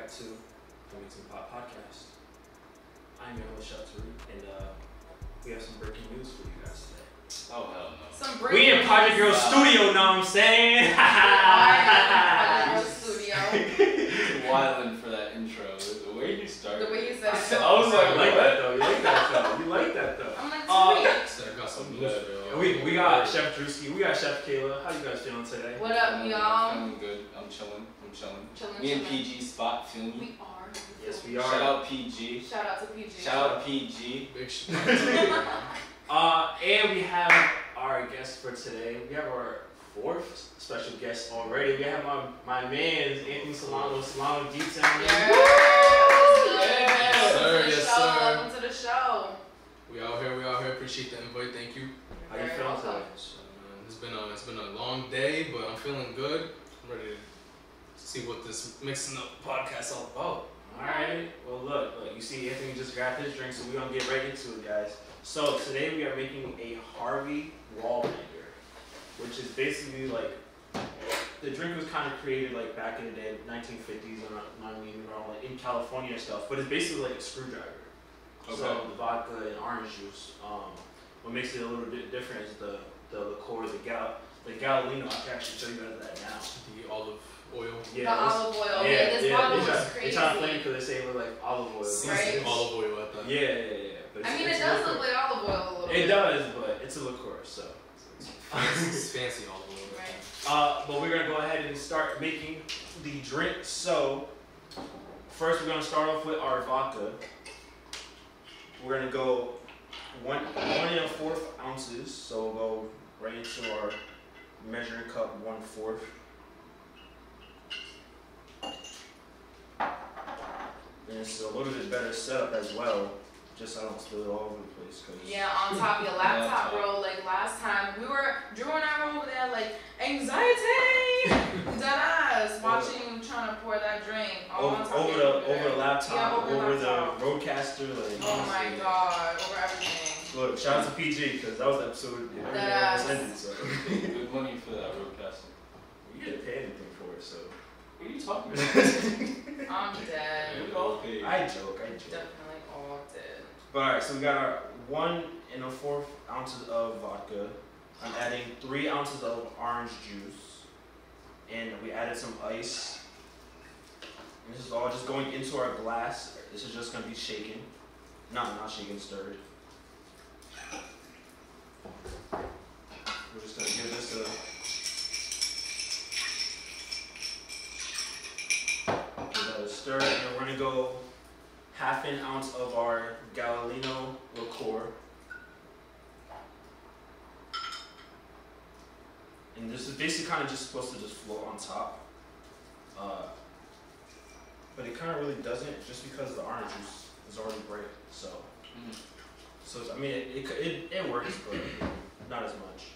back to Coming to the Pot Podcast. I'm your host, Chef Tarik, and we have some breaking news for you guys today. Oh, hell no. Some breaking We in Project Girl Studio, know what I'm saying? Project Girl Studio. Wildin' for that intro. The way you started. The way you said it. I was like, You like that though. You like that though. You like that though. I'm like, I got some news for y'all. We got Chef Drewski. We got Chef Kayla. How you guys feeling today? what up, y'all? I'm feeling good. I'm chilling. Chilling. Me and PG spot, feel me? We are. Yes, we are. Shout out PG. Shout out to PG. Shout out PG. Big shit. And we have our guest for today. We have our fourth special guest already. We have my man, Anthony Solano Detailing. Yes, Yes, sir. Welcome to the show. We out here. Appreciate the invite. Thank you. How you feeling today? It's been a long day, but I'm feeling good. I'm ready to see what this mixing up podcast is all about. Alright, well look, you see Anthony just grabbed his drink, so we're gonna get right into it, guys. So today we are making a Harvey wall banger, which is basically like, the drink was kind of created like back in the day, 1950s, like in California and stuff, but it's basically like a screwdriver. Okay. So the vodka and orange juice, what makes it a little bit different is the liqueur, the Galino. I can actually show you guys that now. The olive oil. The olive oil. Yeah, this bottle was They crazy. try to flame because they say it look like olive oil. Right. Olive oil at that. Yeah. But I mean, it's it does liqueur. look like olive oil a little bit. It does, but it's a liqueur, so. It's fancy olive oil. Right. But we're gonna go ahead and start making the drink. So, first we're gonna start off with our vodka. We're gonna go 1 1/4 ounces. So we'll go right into our measuring cup, 1/4. And it's a little bit better setup as well, just so I don't spill it all over the place. Yeah, on top of your laptop, bro. Like last time, Drew and I were over there, like, anxiety! Deadass, watching you trying to pour that drink. All on top over of the laptop, Yeah, over over the laptop. the roadcaster, like. Oh my god, over everything. Look, shout out to PG, because that was the episode everything almost ended, so. Good money for that roadcaster. We didn't pay anything for it, so. What are you talking about? I'm dead. We all paid. I joke. Definitely all dead. But alright, so we got our 1 1/4 ounces of vodka. I'm adding 3 ounces of orange juice. And we added some ice. And this is all just going into our glass. This is just going to be shaken. No, not shaken, stirred. We're just going to give this a... Give that a stir. And we're going to go 1/2 ounce of our Galino liqueur. And this is basically kind of just supposed to just float on top. But it kind of really doesn't, just because the orange juice is already bright. So, I mean, it works, but not as much.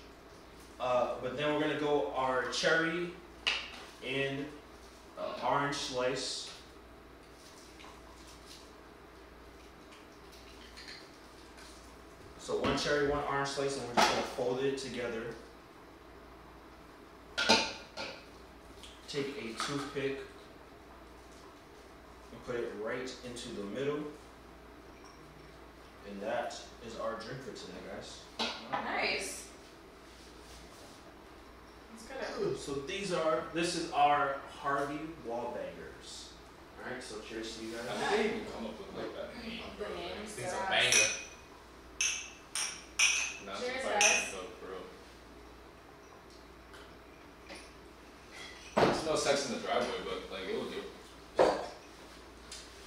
But then we're gonna go our cherry and orange slice. So 1 cherry, 1 orange slice, and we're just gonna fold it together. Take a toothpick and put it right into the middle. And that is our drink for today, guys. Nice. That's good. So this is our Harvey wall bangers. Alright, so cheers to you guys. How did they even come up with like that name, bro? The name Things is are banger. Not Cheers, surprised, guys. though, bro. There's no sex in the driveway, but like it will do.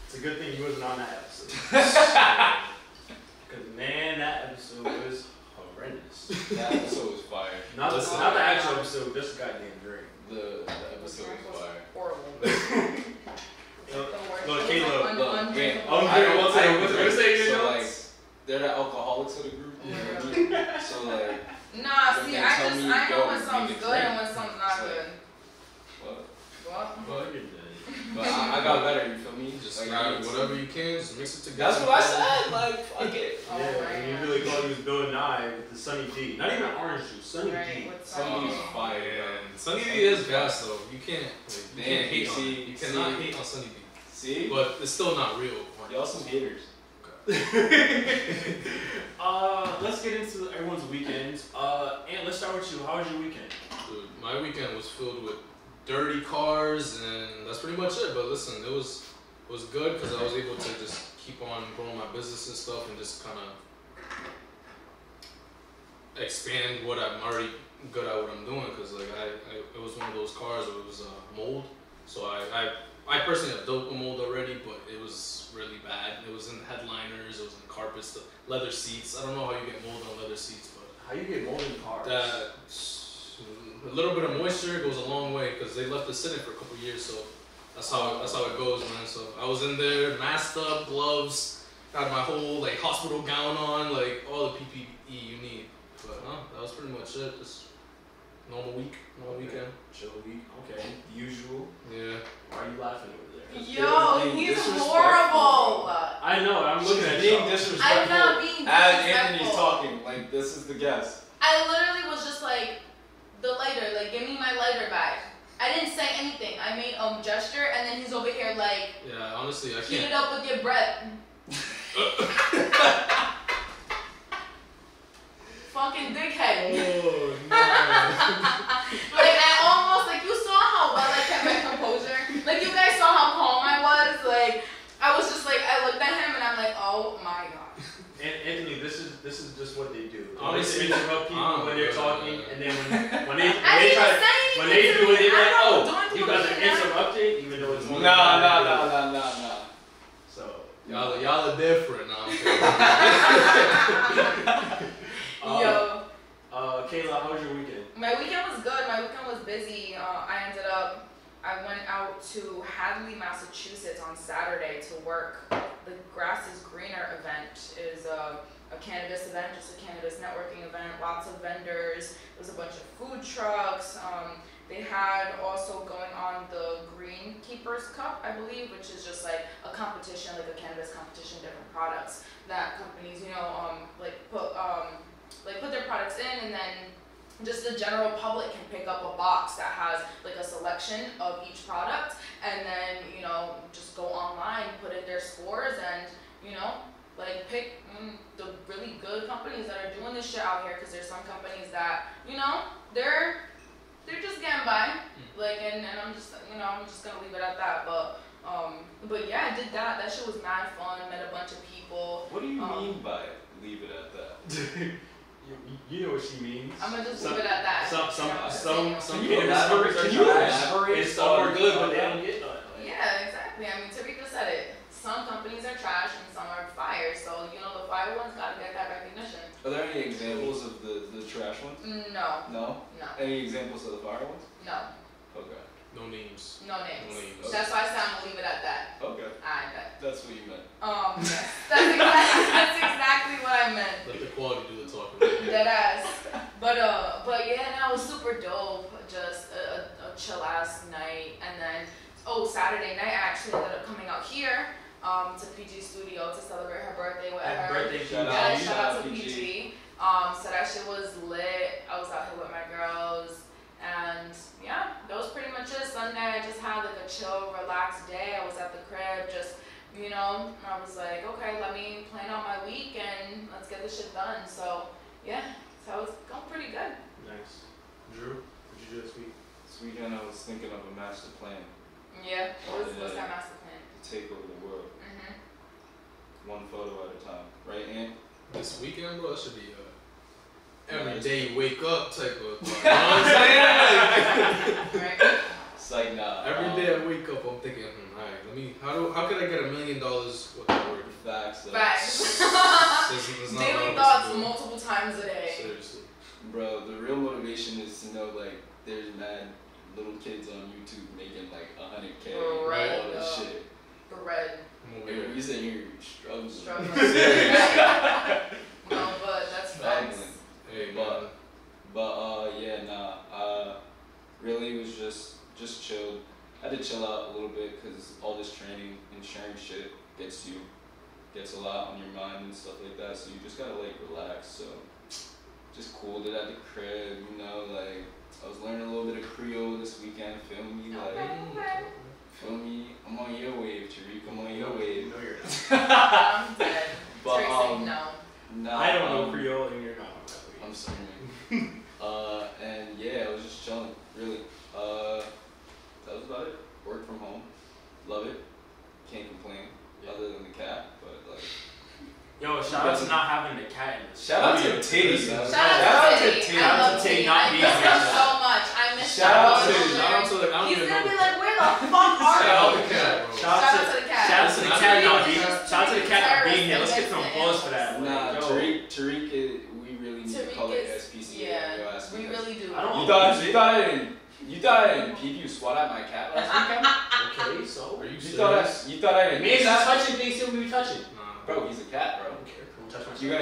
It's a good thing you wasn't on that episode. Because man, that episode was horrendous. That episode was fire. Not the actual episode, just the goddamn drink. The episode was fire. Horrible. Look, Caleb, Look, man. What's it? So like, they're the alcoholics of the group. You know what I mean? So like. Nah, see, I tell me know don't when something's need to good and drink. when something's not So, good. What? What? But I got better. You feel me? Just like, grab whatever you can, just mix it together. That's what I said. Like, fuck it. Oh Yeah, my and you God. really thought he was Bill Nye with the Sunny D. Not even orange juice, Sunny Right, D. with Sunny's some- fire. And Sunny D is best though. You can't hate on it. You cannot hate on Sunny D. See? But it's still not real. Y'all some haters. Let's get into everyone's weekends. And let's start with you. How was your weekend? Dude, my weekend was filled with dirty cars, and that's pretty much it. But listen, it was good because I was able to just keep on growing my business and stuff, and just kind of expand what I'm already good at what I'm doing. Because like it was one of those cars where it was mold, so I personally have dealt with mold already, but it was really bad. It was in headliners, it was in carpets, the leather seats. I don't know how you get mold on leather seats, but How you get mold in cars? a little bit of moisture goes a long way because they left it sitting for a couple years, so that's how it goes, man. So I was in there, masked up, gloves, had my whole like hospital gown on, like all the PPE you need. But no, that was pretty much it. Just normal weekend. Chill week. Okay. The usual. Yeah. Why are you laughing over there? Yo, being he's disrespectful. horrible. I know. I'm looking at being y'all. disrespectful. I'm not being As disrespectful. Anthony's talking, like this is the guest. I literally was just like, the lighter, like, give me my lighter back. I didn't say anything. I made a gesture, and then he's over here like, Yeah, honestly, I heat it can't. up with your breath. Fucking dickhead. Oh, no. Like, I almost, like, you saw how well I kept my composure. Like, you guys saw how calm I was. Like, I was just like, I looked at him, and I'm like, oh my god. And Anthony, this is just what they do. Honestly, They interrupt people when they're talking, and then when they I they didn't try say anything when they to do it, me. they're like, I oh, don't do you guys are anything. interrupted, even though it's No. one. So Y'all are different now. Yo. Kayla, how was your weekend? My weekend was good. My weekend was busy. I went out to Hadley, Massachusetts on Saturday to work. The Grass is Greener event is a cannabis event, just a cannabis networking event. Lots of vendors. There was a bunch of food trucks. They had also going on the Green Keepers Cup, I believe, which is just like a competition, like a cannabis competition, different products that companies, put their products in, and then just the general public can pick up a box that has like a selection of each product, and then just go online, put in their scores, and like pick the really good companies that are doing this shit out here, because there's some companies that they're just getting by, like, and I'm just gonna leave it at that. But yeah, I did that. That shit was mad fun. Met a bunch of people. What do you mean by leave it at that? You know what she means. I'm gonna just leave it at that. Some Can you cannabis companies are trash. elaborate It's some are good, but on they that? don't get none. Like, Yeah, exactly. I mean, Tarika said it. Some companies are trash and some are fire. So the fire ones gotta get that recognition. Are there any examples of the trash ones? No, No? no, Any examples of the fire ones? no, Okay. No names. no names. No names. That's why I said I'm gonna leave it at that. Okay. I bet. That's what you meant. Yes. That's exactly what I meant. Let the quality do the talking. Dead ass. But yeah, that was super dope. Just a chill ass night, and then Saturday night I actually ended up coming out here to PG Studio to celebrate her birthday with her. Happy birthday, Shout PG. Yeah, out. shout out to PG. So that shit was lit. I was out here with my girls, and yeah, that was pretty much it. Sunday I just had like a chill, relaxed day. I was at the crib, just I was like, okay, let me plan out my week and let's get this shit done. So yeah, so it's going pretty good. Nice. Drew, what'd you do this week? This weekend I was thinking of a master plan Yeah, what's that master plan? to take over the world, Mhm. one photo at a time. Right, Ant? This weekend, bro, that should be Yeah, every it's- day you wake up type of. You know what I'm saying? Right. It's like, nah. Every day I wake up, I'm thinking, alright, how can I get $1 million with that word? Facts, though. Facts. There's not a lot Daily of thoughts possibility. multiple times a day. Seriously. Bro, the real motivation is to know, like, there's mad little kids on YouTube making, like, 100K and Right. all this shit. Bread. I'm over Hey, here. you said you're struggling. Struggling. Seriously. No, but that's facts. Struggling. Hey, But- man. Yeah, nah. Really was just chilled. I had to chill out a little bit because all this training and sharing shit gets a lot on your mind and stuff like that. So you just gotta like relax. So just cooled it at the crib, like I was learning a little bit of Creole this weekend. Feel me? Like Okay. Feel me? I'm on your wave, Tarik. I'm on your wave. No, you're not. I'm dead. But, Seriously, no. Nah, I don't know Creole, and you're not on that wave. I'm screaming. And yeah, I was just chilling, really. That was about it. Work from home. Love it. Can't complain. Other than the cat, but like. Yo, shout out to not having the cat in this. Shout out to Titty. Shout out to Titty. I love Titty. not I being miss here. him so much. I miss Shout out him. to- Shout out to the. I don't He's even gonna know. be like, where the fuck are Shout out you? the cat, bro. Shout Shout out to the cat. Shout out to the cat not being. Tariq Shout out to the cat not being here. terrorist Let's get some against applause for that. Nah, Yo. Tariq we really need to call it SPCA. Yeah, we really do. I don't You thought I didn't peep you swat at my cat last weekend? Okay, so. Are you You thought I didn't Man's do just that? touching things he'll be touching. Nah, Bro, he's a cat, I bro. don't care. Don't touch my You're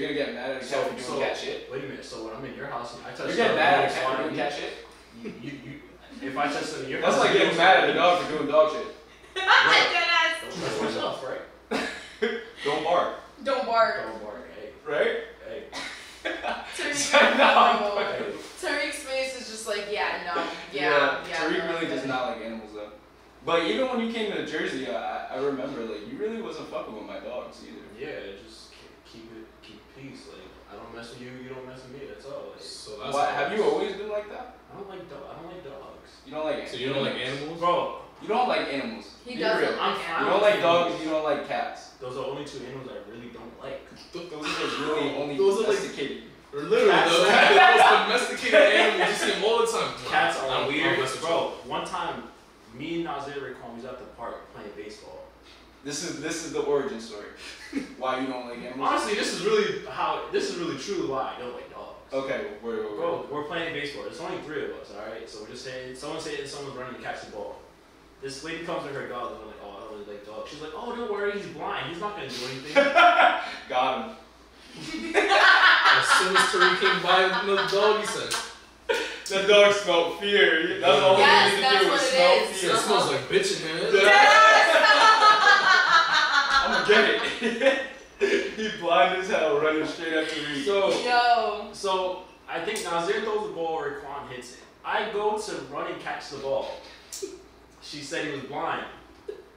gonna get mad at a cat for doing cat shit? Wait a minute. So when I'm in your house and I touch You're getting mad at a cat for swatting doing cat shit? you, if I touch something in your That's house, like you getting don't mad at a dog for doing dog shit. Deadass. Don't touch myself, right? Don't bark. Don't bark. Don't bark, hey, Right? hey. Tariq's face is just like, yeah, no, yeah. Tariq no, really does not like animals though. But even when you came to Jersey, I remember like you really wasn't fucking with my dogs either. Yeah, just keep peace. Like I don't mess with you, you don't mess with me. That's all. Like, so that's. What, have you always been like that? I don't like dogs. You don't like. So you don't like animals? Bro, You don't like animals. He Be doesn't. real. I'm like fine. You don't like dogs. You don't like cats. those are the only two animals I really don't like. Those are really only Those are like- domesticated. Or literally, Cats. the most domesticated animals. You see them all the time. Cats I are don't weird. mess with you. Bro, one time, me and Nazir Raquan was at the park playing baseball. This is the origin story. Why you don't like animals? Honestly, this is really truly why I don't like dogs. Okay, wait. Bro, we're playing baseball. There's only 3 of us, alright? So we're just saying, someone's running to catch the ball. This lady comes with her dog, and I'm like, oh, I don't really like dogs. She's like, oh, don't worry, he's blind. He's not going to do anything. Got him. As soon as Tariq came by with another dog, he said, The dog smelled fear. That's all Yes, we need to that's do what is it smell is. fear. "It smells like bitch in here." I'm gonna get it. He blind as hell running straight after me. So I think Nazir throws the ball, Raquan hits it. I go to run and catch the ball. She said he was blind.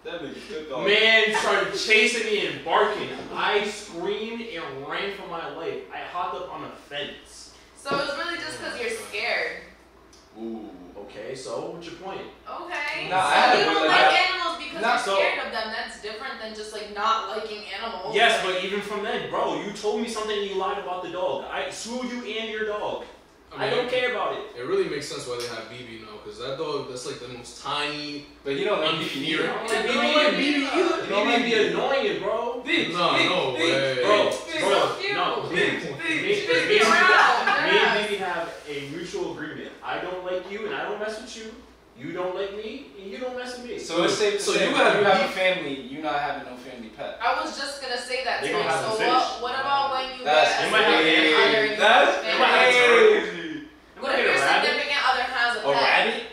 That nigga good dog. Man started chasing me and barking. I screamed and ran for my life. I hopped up on a fence. So it's really just because you're scared. Ooh. Okay, so what's your point? Okay. Nah, I so had you a don't really- like animals because Nah, you're so- scared of them. That's different than just like not liking animals. Yes, but even from then, bro, you told me something and you lied about the dog. I sue you and your dog. I don't care about it. It really makes sense why they have BB now, because that dog, that's like the most tiny. But you don't like Unfear. BB. I don't Yeah, like no, BB like and BB BB. either. You don't BB like be BB. annoying, bro. No way. Bro, so cute. no, Big, me big around. and BB have a mutual agreement. I don't like you and I don't mess with you. You don't like me and you don't mess with me. So it's safe to So say you you have have a family, you not having no family pet. I was just gonna say that. They Too. gonna have So to finish. what about when you That's get They might have significant to- other in your That's family? crazy. What if your significant other has a A pet? rabbit?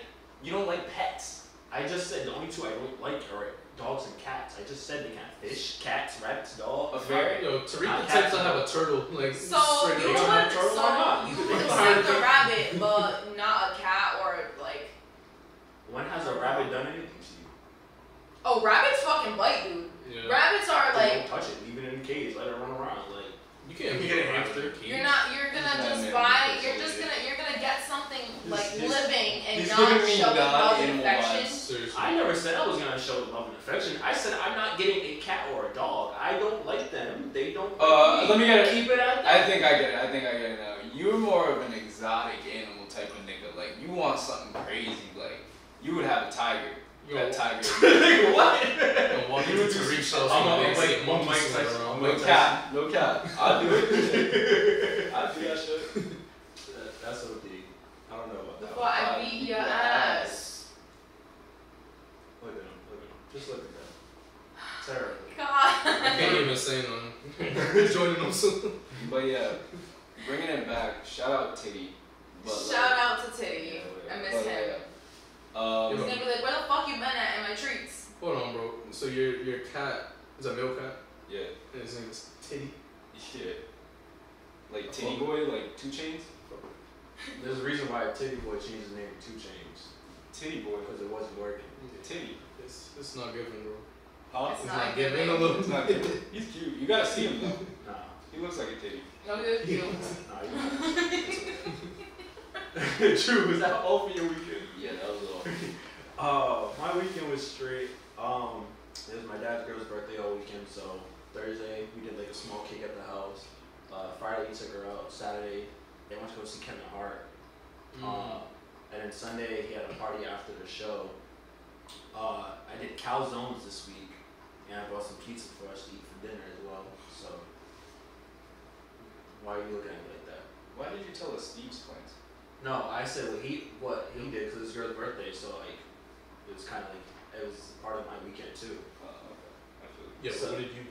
You don't like pets. I just said the only 2 I don't like are dogs and cats. I just said they can't fish, cats, rabbits, dogs. A fairy? Yo, Tariq Not the type to cat. have a turtle, like, So straight you up. would- would, turtle, why not? you You would could accept hire a rabbit, but not a cat or like. When has a rabbit done anything to you? Oh, rabbits fucking bite, dude. Yeah. Rabbits are like. Don't touch it. Leave it in the cage. Let it run around. Like You can't You get get a a hamster. hamster. You're gonna Not just many buy. people You're say just it. you're gonna get something like He's- living and he's not giving me showing love and non-animal affection. vibes. Seriously. I never said I was gonna show love and affection. I said I'm not getting a cat or a dog. I don't like them. They don't. Like me. Let me get it. Keep it at that. I think I get it now. You're more of an exotic animal type of nigga. Like, you want something crazy. Like, you would have a tiger. Yo, That tiger. what? Yo, walking You would into do Tariq's some- house, I'm and on they Mike- see a I'm monkey Mike swimming Tyson. around. No cat. No cat. I'll do it. I'll do that shit. That's OD. I don't know about that. Before I beat your ass. Look at him. Look at him. Just look at that. Terrible. God. I can't even say nothing. Joining them soon. But yeah, bringing it back. Shout out Titty. But Shout out to Titty. I miss but him. like, He's gonna be like, where the fuck you been at in my treats? Hold on, bro. So your cat is a male cat, yeah, and his name is Titty. yeah. Like Titty Boy, like 2 Chainz. There's a reason why Titty Boy changed his name to 2 Chainz. Titty boy. because it wasn't working. Titty. It's not given, bro. Huh? It's not giving. It's not giving. He's cute. You gotta see him though. Nah. He looks like a titty. No good you. Nah, True, was that all for your weekend? Yeah, that was all. My weekend was straight. It was my dad's girl's birthday all weekend, so Thursday we did like a small cake at the house. Friday we took her out. Saturday they went to go see Kevin Hart. And then Sunday he had a party after the show. I did calzones this week, and I bought some pizza for us to eat for dinner as well. So why are you looking at me like that? Why did you tell us Steve's plans? No, I said what he did because it's his girl's birthday, so like it was kind of like it was part of my weekend too. Okay. I feel Yeah, So- but what did you do?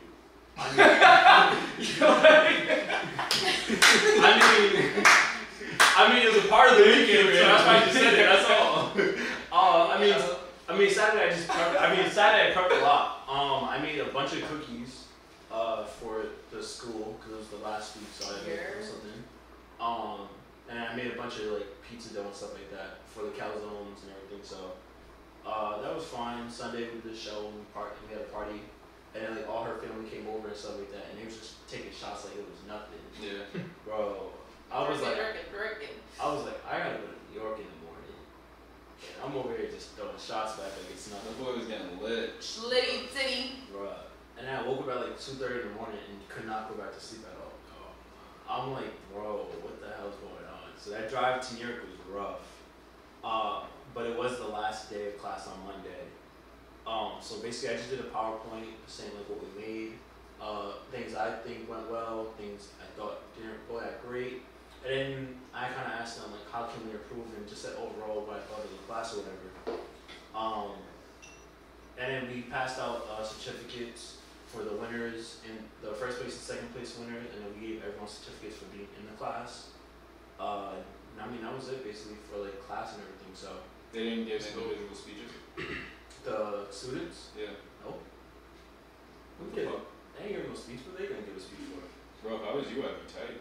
I mean, it was a part of the weekend, so that's why I just said it. That's all. Saturday Saturday I prepped a lot. I made a bunch of cookies, for the school because it was the last week, so I made something. And I made a bunch of like pizza dough and stuff like that for the calzones and everything. So, that was fine. Sunday we did the show and we had a party. And then like all her family came over and stuff like that, and they was just taking shots like it was nothing. Yeah. Bro, I was like, I Working. gotta go to New York in the morning. And I'm over here just throwing shots back like it's The nothing. boy was getting lit. Slitty titty. Bruh. And then I woke up at like 2:30 in the morning and could not go back to sleep at all. I'm like, bro, what the hell's going on? So that drive to New York was rough. But it was the last day of class on Monday. So basically I just did a PowerPoint saying like what we made, things I think went well, things I thought didn't go that great. And then I kind of asked them like how can we improve and just said overall what I thought of the class or whatever. And then we passed out certificates for the winners and the first place and second place winners, and then we gave everyone certificates for being in the class. That was it basically for like class and everything. So They didn't give individual speeches. the students, Yeah. nope. What They the fuck? ain't give no speech, but they gonna give a speech for it. Bro, if I was you, I'd be tight.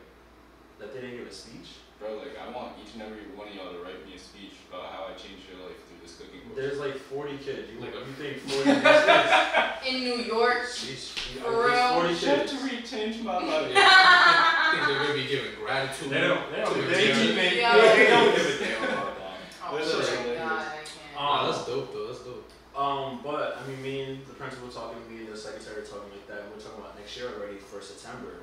That they didn't give a speech. Bro, like I want each and every one of y'all to write me a speech about how I changed your life through this cooking course. There's like 40 kids. You Like think 40 kids? In New York. Sheesh. For There's real? 40 Chef kids. Tarik changed my life. I think they're gonna be giving gratitude. They don't to give the a teacher. damn. Yeah. They don't give a damn about that. Oh That's my hilarious. god, I can't. Nah, that's dope though. That's dope. But I mean, me and the principal talking to me and the secretary talking like that, and we're talking about next year already for September.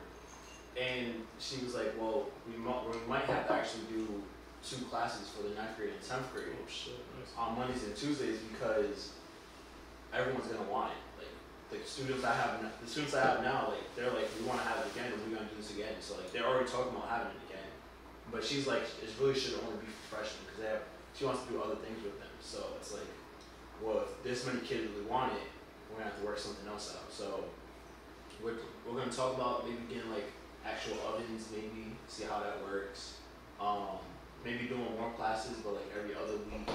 And she was like, well, we might have to actually do 2 classes for the 9th grade and 10th grade Oh shit. Nice. on Mondays and Tuesdays because everyone's gonna want it. Like the students I have now, like they're like, we want to have it again, and we're gonna do this again. So like they're already talking about having it again. But she's like, it really should only be for freshmen because she wants to do other things with them. So it's like, well, if this many kids really want it, we're gonna have to work something else out. So we're gonna talk about maybe getting like actual ovens, maybe see how that works. Maybe doing more classes, but like every other week,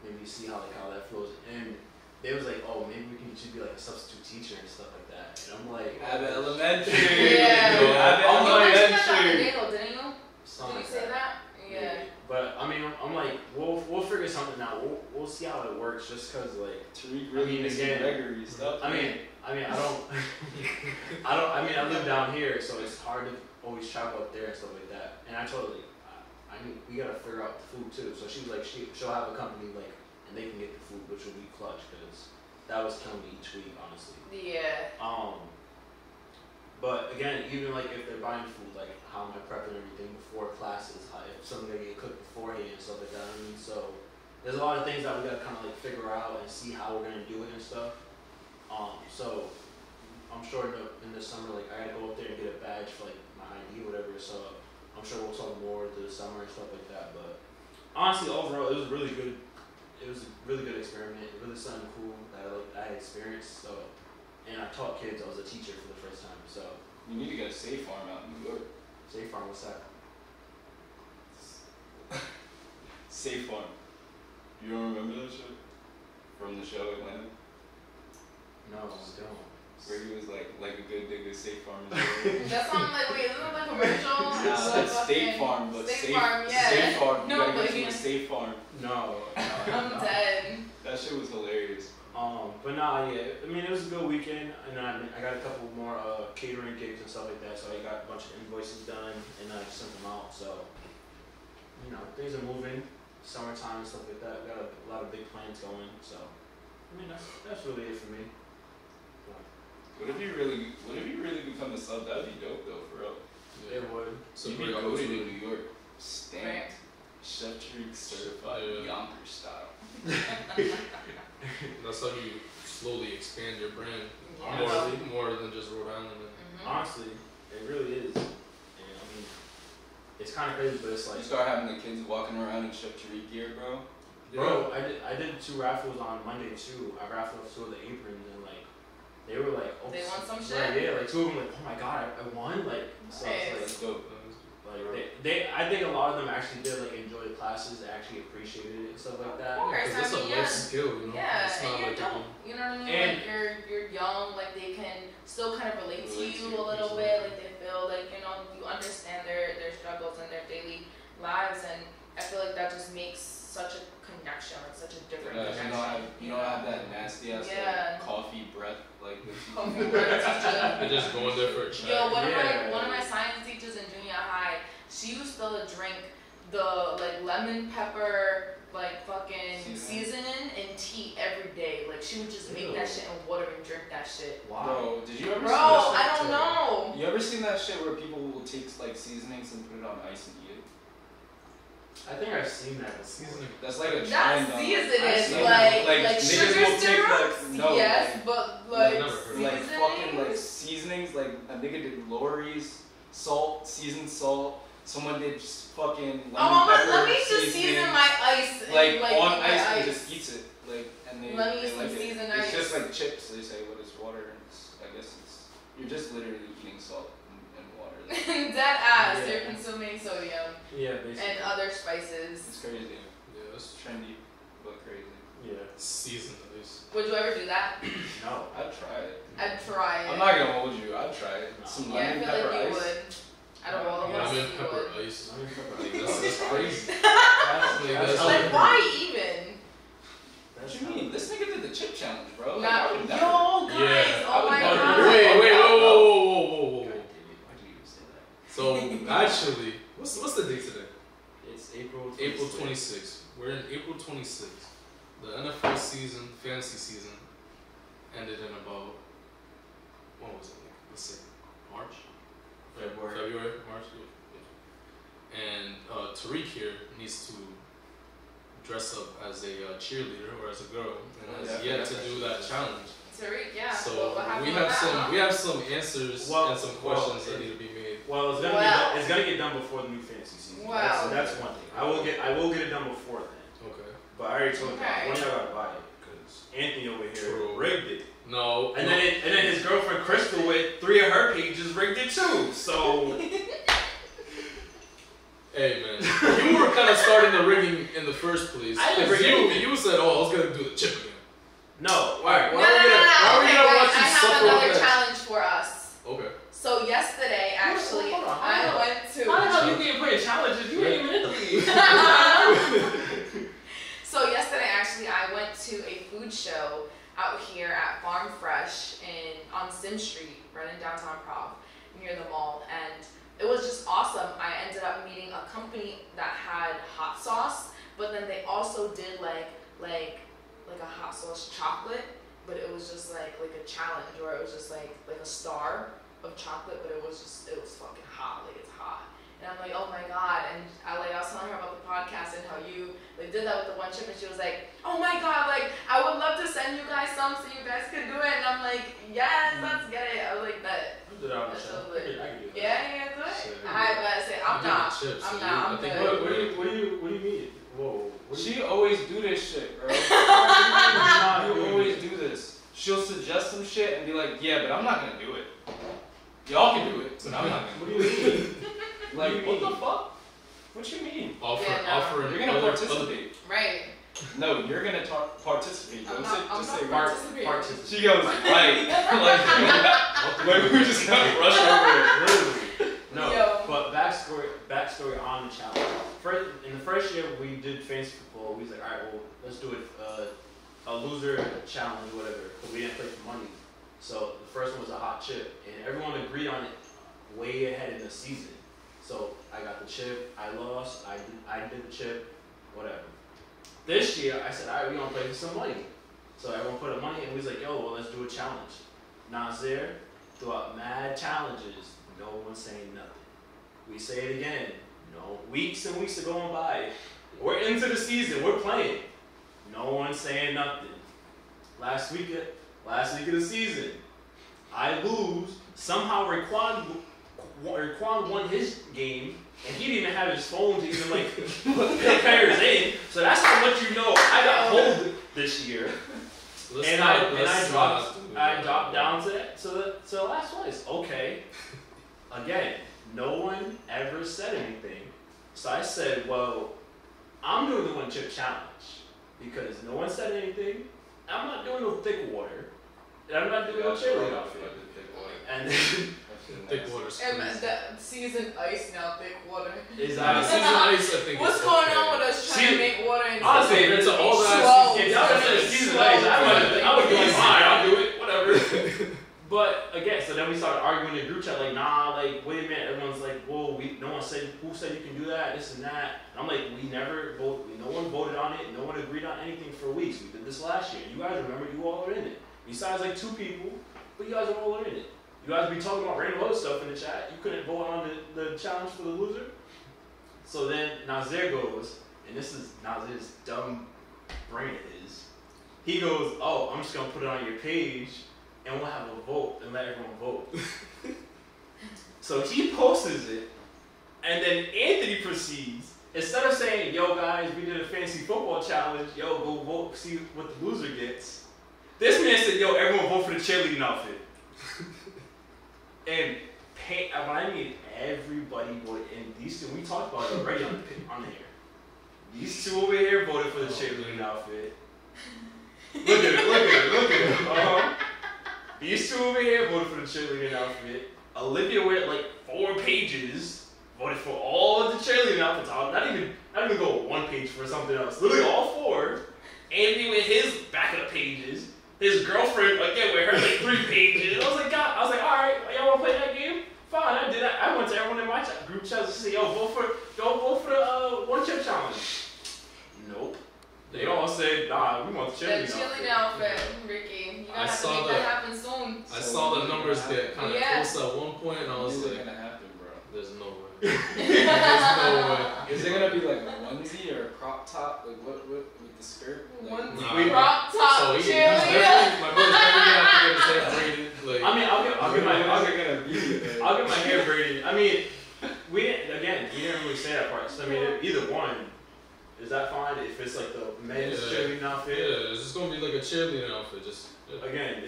maybe see how that flows. And they was like, oh, maybe we can just be like a substitute teacher and stuff like that. And I'm like, Abbott Elementary. Yeah. Yo, Abbott You mentioned that the other Elementary. day though, didn't you? something Did you like say that? Yeah. Maybe. But I mean, I'm like, we'll figure something out. We'll see how it works. Just cause like, Tarik really missing again, Gregory stuff. I mean, I don't, I live down here, so it's hard to always travel up there and stuff like that. And I told her, like, we gotta figure out the food too. So she was like, she'll have a company like, and they can get the food, which will be clutch, cause that was killing me each week, honestly. Yeah. But again, even like if they're buying food, like how am I prepping everything before classes? How if something gonna get cooked beforehand and stuff like that. I mean, so there's a lot of things that we gotta kind of like figure out and see how we're gonna do it and stuff. So I'm sure in the summer, like I gotta go up there and get a badge for like my ID or whatever. So I'm sure we'll talk more through the summer and stuff like that. But honestly, overall, it was really good. It was a really good experiment. It really something cool that I experienced. So, and I taught kids. I was a teacher for the first time. So, You need to get a safe farm out in New York. Safe Farm, what's that? Safe Farm. You don't remember that shit? From the show Atlanta? No, I don't. Where he was like a good nigga Safe Farm and shit. That sounds like, wait, isn't that the commercial? Nah, said State Farm, but State Safe Farm, yeah. Safe Farm. No, You gotta but go to yeah. a Safe Farm. No. I'm dead. That shit was hilarious. But nah, yeah. I mean, it was a good weekend, and I got a couple more catering gigs and stuff like that. So I got a bunch of invoices done, and I sent them out. So you know, things are moving. Summertime and stuff like that. We got a lot of big plans going. So I mean, that's really it for me. What if you really become a sub? That'd be dope though, for real. It would. So you'd be coded in New York, stamped, Chef Tarik certified, Yonkers style. That's how you slowly expand your brand. Yeah. More than just Rhode Island. Honestly, it really is. And I mean, it's kind of crazy, but it's like You start having the kids walking around in Chef Tarik gear, bro. Bro, I did 2 raffles on Monday too. I raffled off 2 of the aprons and like they were like, oh, They won some shit? right, yeah, like 2 of them like, oh my god, I won, like so Nice. it's That's dope. like they I think a lot of them actually did like enjoy the classes, they actually appreciated it and stuff like that. Of course, Because it's I a mean, life yeah. skill, you know. Yeah, It's and not you're like young, you know what I mean? And- like you're young, like they can still kind of relate to Relate you to you, a little absolutely. bit, like they feel like, you know, you understand their struggles and their daily lives, and I feel like that just makes such a connection, like such a different connection. You don't have that nasty ass Yeah. like, coffee breath like this. Coffee breath teacher. They're just going there for a chat. Yo, one Yeah. of my science teachers in junior high, she used to drink the like lemon pepper like fucking seasoning and tea every day. Like she would just make that shit in water and drink that shit. Wow. Bro, did you ever Bro, see that I shit? don't know. You ever seen that shit where people will take like seasonings and put it on ice and eat it? I think I've seen that before. Seasoning. That's like a Not trend. on- seasoning, I've seen like niggas sugar will take, syrups, like, no, yes, but like I've never heard of like fucking like seasonings. seasonings, like a nigga did Lori's salt, seasoned salt. Someone did just fucking lemon Oh, pepper let me just seasoning, season my ice and like eat on my ice and just eats it, like and they Let me they eat like some it. seasoned It's ice. just like chips. They say what is water, and I guess you're just literally eating salt and water. Dead ass. Yeah. They're consuming sodium Yeah, basically. and other spices. It's crazy. Yeah, It's trendy, but crazy. Yeah. seasoned at least. Would you ever do that? No. I'd try it. I'd try it. I'm not gonna hold you. I'd try it. No. Some Yeah, I lemon feel pepper like you ice. would. I don't know. Lemon pepper ice. Lemon pepper. Like, that's crazy. That's Like, why even? What you mean? This nigga did the chip challenge, bro. Like, Not, I yo, would guys. never- Yeah. Oh my I would god. never- Wait, whoa. God damn it, why'd you even say that? So actually, what's the date today? It's April 26th. April 26th. We're in April 26th. The NFL season, fantasy season, ended in about, what was it? Like, let's say March, February, March. Yeah. And Tarik here needs to dress up as a cheerleader or as a girl, and has Yeah, yet to do that challenge. Tarik, yeah. So what happened we with have that, some huh? we have some answers Well- and some well, questions that need to be made. Well, it's gonna Well. it's gonna get done before the new fantasy season. Wow. That's one thing. I will get it done before then. Okay. But I already told Okay. you, one of y'all gotta buy it because Anthony over here True. rigged it, No. and then his girlfriend Crystal with 3 of her pages rigged it too. So Hey man, you were kind of starting the rigging in the first place. I didn't 'Cause rig anything. you said, "Oh, I was gonna do the chip again." no. Alright, No, why no, are we no, gonna no. Okay, watch guys, you I have suffer another with that? challenge for us. Okay. So yesterday, actually, Hold on, I went to. How the hell you can play challenges? You ain't even in the league. So yesterday, actually, I went to a food show out here at Farm Fresh on Sim Street, right in downtown Prov, near the mall, and it was just awesome. I ended up meeting a company that had hot sauce, but then they also did like a hot sauce chocolate, but it was just like a challenge, or it was just like a star of chocolate, but it was fucking hot, like it's hot. And I'm like, oh my god, and I was telling her about the podcast and how you did that with the one chip, and she was like, oh my god, I would love to send you guys some so you guys could do it, and I'm like, yes, let's get it. I was like, that. Do that on the That's show. so lit. I can do that. Yeah, you guys do it? Shit. I say, I'm You did not. the chips, I'm so not. I I'm think good. What do you mean? Whoa. What do you She always do this shit, bro. not You doing always it? do this. She'll suggest some shit and be like, yeah, but I'm not gonna do it. Y'all can do it, but I'm not What gonna do do you it. mean? Like, what the fuck? What you mean? Offering. You're gonna other- participate. Right. No, you're gonna participate. I'm Don't not- say, I'm just not say participating. Participate. She goes, right. Like we just gotta rush over it. Literally. No, Yo. but backstory on the challenge. In the first year we did fantasy football. We was like, all right, well, let's do it a loser challenge, whatever. Because we didn't play for money. So the first one was a hot chip, and everyone agreed on it way ahead in the season. So I got the chip. I lost. I did the chip. Whatever. This year I said, all right, we gonna play for some money. So everyone put up money, and we was like, yo, well, let's do a challenge. Nasir threw out mad challenges. No one saying nothing. We say it again. No, weeks and weeks are going by. We're into the season. We're playing. No one saying nothing. Last week of the season, I lose. Somehow Raekwon won his game, and he didn't even have his phone to even like put the players in. So that's how much you know I got hold this year. And I dropped down to the last place. Okay. Again, no one ever said anything. So I said, well, I'm doing the one chip challenge because no one said anything. I'm not doing no thick water. And I'm not doing no cheerleading outfit. And then Thick water. And the seasoned ice now, thick water. Exactly. Seasoned ice, I think. What's going on with us trying to make water and honestly, if it's all that, if y'all said seasoned ice, I would do it fine. I'll do it, whatever. But again, so then we started arguing in the group chat, like, nah, like, wait a minute. Everyone's like, whoa, no one said, who said you can do that, this and that. And I'm like, we never voted, no one voted on it, no one agreed on anything for weeks. We did this last year. You guys remember, you all are in it. Besides like 2 people, but you guys are all in it. You guys be talking about random other stuff in the chat. You couldn't vote on the challenge for the loser. So then Nasir goes, and this is Nasir's dumb brain is. He goes, oh, I'm just gonna put it on your page, and we'll have a vote and let everyone vote. So he posts it, and then Anthony proceeds. Instead of saying, yo guys, we did a fantasy football challenge, yo, go vote, see what the loser gets. This man said, yo, everyone vote for the cheerleading outfit. And when I mean everybody voted, and these two, we talked about it already on the air. These two over here voted for the cheerleading outfit. Look at it. These two over here voted for the cheerleading outfit. Olivia with like 4 pages voted for all of the cheerleading outfits. Not even go 1 page for something else. Literally all 4. Andy with his backup pages. His girlfriend again with her like 3 pages. I was like, all right, y'all wanna play that game? Fine, I did that. I went to everyone in my group chat to say, yo, vote for the one chip challenge. Nope. They all said, nah, we want the cheerleading outfit. The cheerleading outfit, Ricky. You gotta have to make that happen soon. I saw the numbers get kind of close at one point, and I was like, gonna happen, bro. there's no way. There's no way. Is it gonna be like a onesie or a crop top? Like what with the skirt? Like, Crop top cheerleader. My brother's definitely gonna have to get his hair braided. Like, I mean, I'll get my hair braided. I mean, we didn't really say that part. So I mean, either one. Is that fine if it's like the men's cheerleading outfit? Yeah, it's just gonna be like a cheerleading outfit. Just again,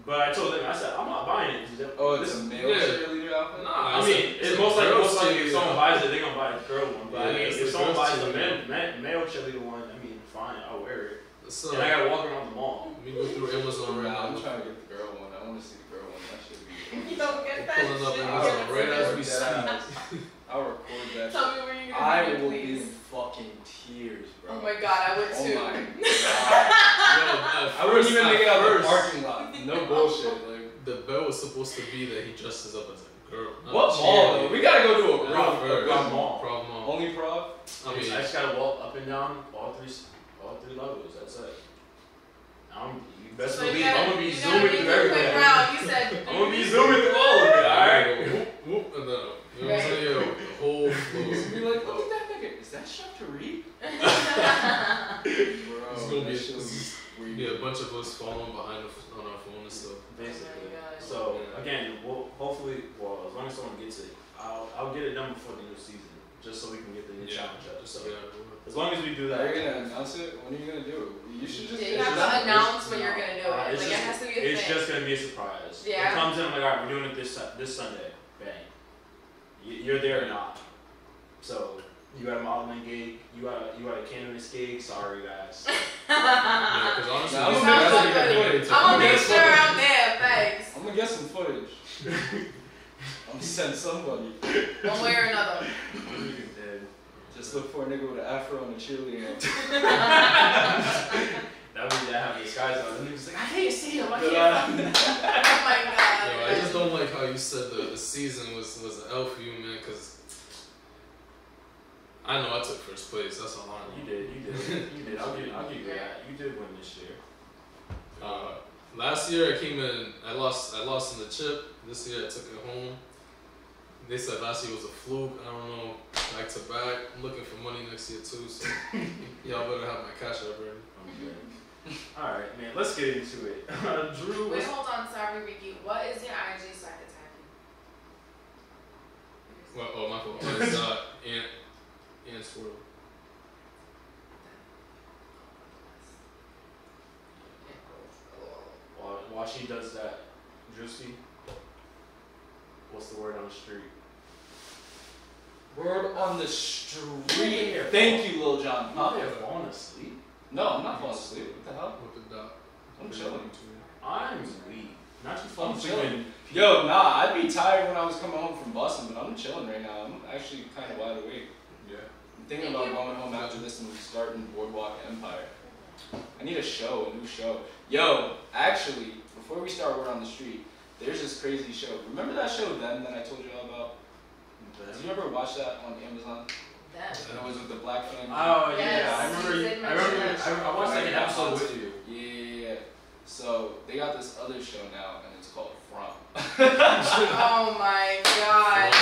but I told them, I said I'm not buying it. It's a male cheerleader outfit. Nah, I mean, it's most likely if someone buys it, they're gonna buy the girl one. But I mean, if someone buys the male cheerleader one, I mean, fine, I'll wear it. So, and I gotta walk around the mall. We go through Amazon right now. I'm trying to get the girl one. I want to see the girl one. That should be. You don't get that pulling up Amazon right as we speak. I'll record that. Tell me where you're gonna I be, will please. be in fucking tears, bro. Oh my god, I would too. Oh my god. I wouldn't even make it out of the parking lot. No bullshit. Like the bet was supposed to be that he dresses up as a girl. What mall though? We gotta go to a Prov mall. Only Prov? I mean, I just gotta walk up and down all three levels. That's it. You best So believe I'm gonna be zooming through everything. You said I'm gonna be zooming through all of it. All right. Whoop, and then you know what I'm saying? The whole floor. You're like, look at that nigga. Is that Chef Tarik? It's gonna be a bunch of us following behind on our phone and stuff. Basically. So again, hopefully, as long as someone gets it, I'll get it done before the new season, just so we can get the new challenge up. So as long as we do that. Are you gonna announce it? When are you gonna do it? You should just. You have to announce when you're gonna do it. Like it has to be a thing. It's just gonna be a surprise. Yeah. It comes in, I'm like, alright, we're doing it this Sunday. Bang. You're there or not. So you got a modeling gig, you got a canvas gig. Sorry guys. Yeah, because honestly, I'm gonna make sure I'm there. Thanks. I'm gonna get some footage. I'm gonna send somebody. One way or another. You're dead. Just look for a nigga with an afro and a cheerleader. That means I have disguise on. And niggas like, I can't see him. I can't. Oh my god. Yo, I just don't like how you said the season was an L for you, man, because I know I took first place. That's all I know. You did. I'll give you that. You did win this year. Last year I came in, I lost in the chip. This year I took it home. They said last year was a fluke. I don't know, back to back. I'm looking for money next year too, so y'all better have my cash app ready. Alright, man, let's get into it. Drew, Wait, hold on, sorry, Ricky. What is your IG so I can tag you? Well, oh, my fault. It's Ant Squirrel. while she does that, Drewski, what's the word on the street? Word on the street. Yeah. Thank you, Lil John. Huh? You're falling asleep? No, I'm not falling asleep. What the hell? With the dot. I'm chilling. I'm weak. Not too falling I'm asleep. chilling. Yo, nah, I'd be tired when I was coming home from Boston, but I'm chilling right now. I'm actually kind of wide awake. Yeah. I'm thinking about going home after this and starting Boardwalk Empire. I need a show, a new show. Yo, actually, before we start Word on the Street, there's this crazy show. Remember that show Them that I told you all about? Did you ever watch that on Amazon? Them. And it was with the black family. Oh, Yes, yeah. I remember. you did mention that. I watched like an episode with you. Yeah. So they got this other show now, and it's called From. Oh my god.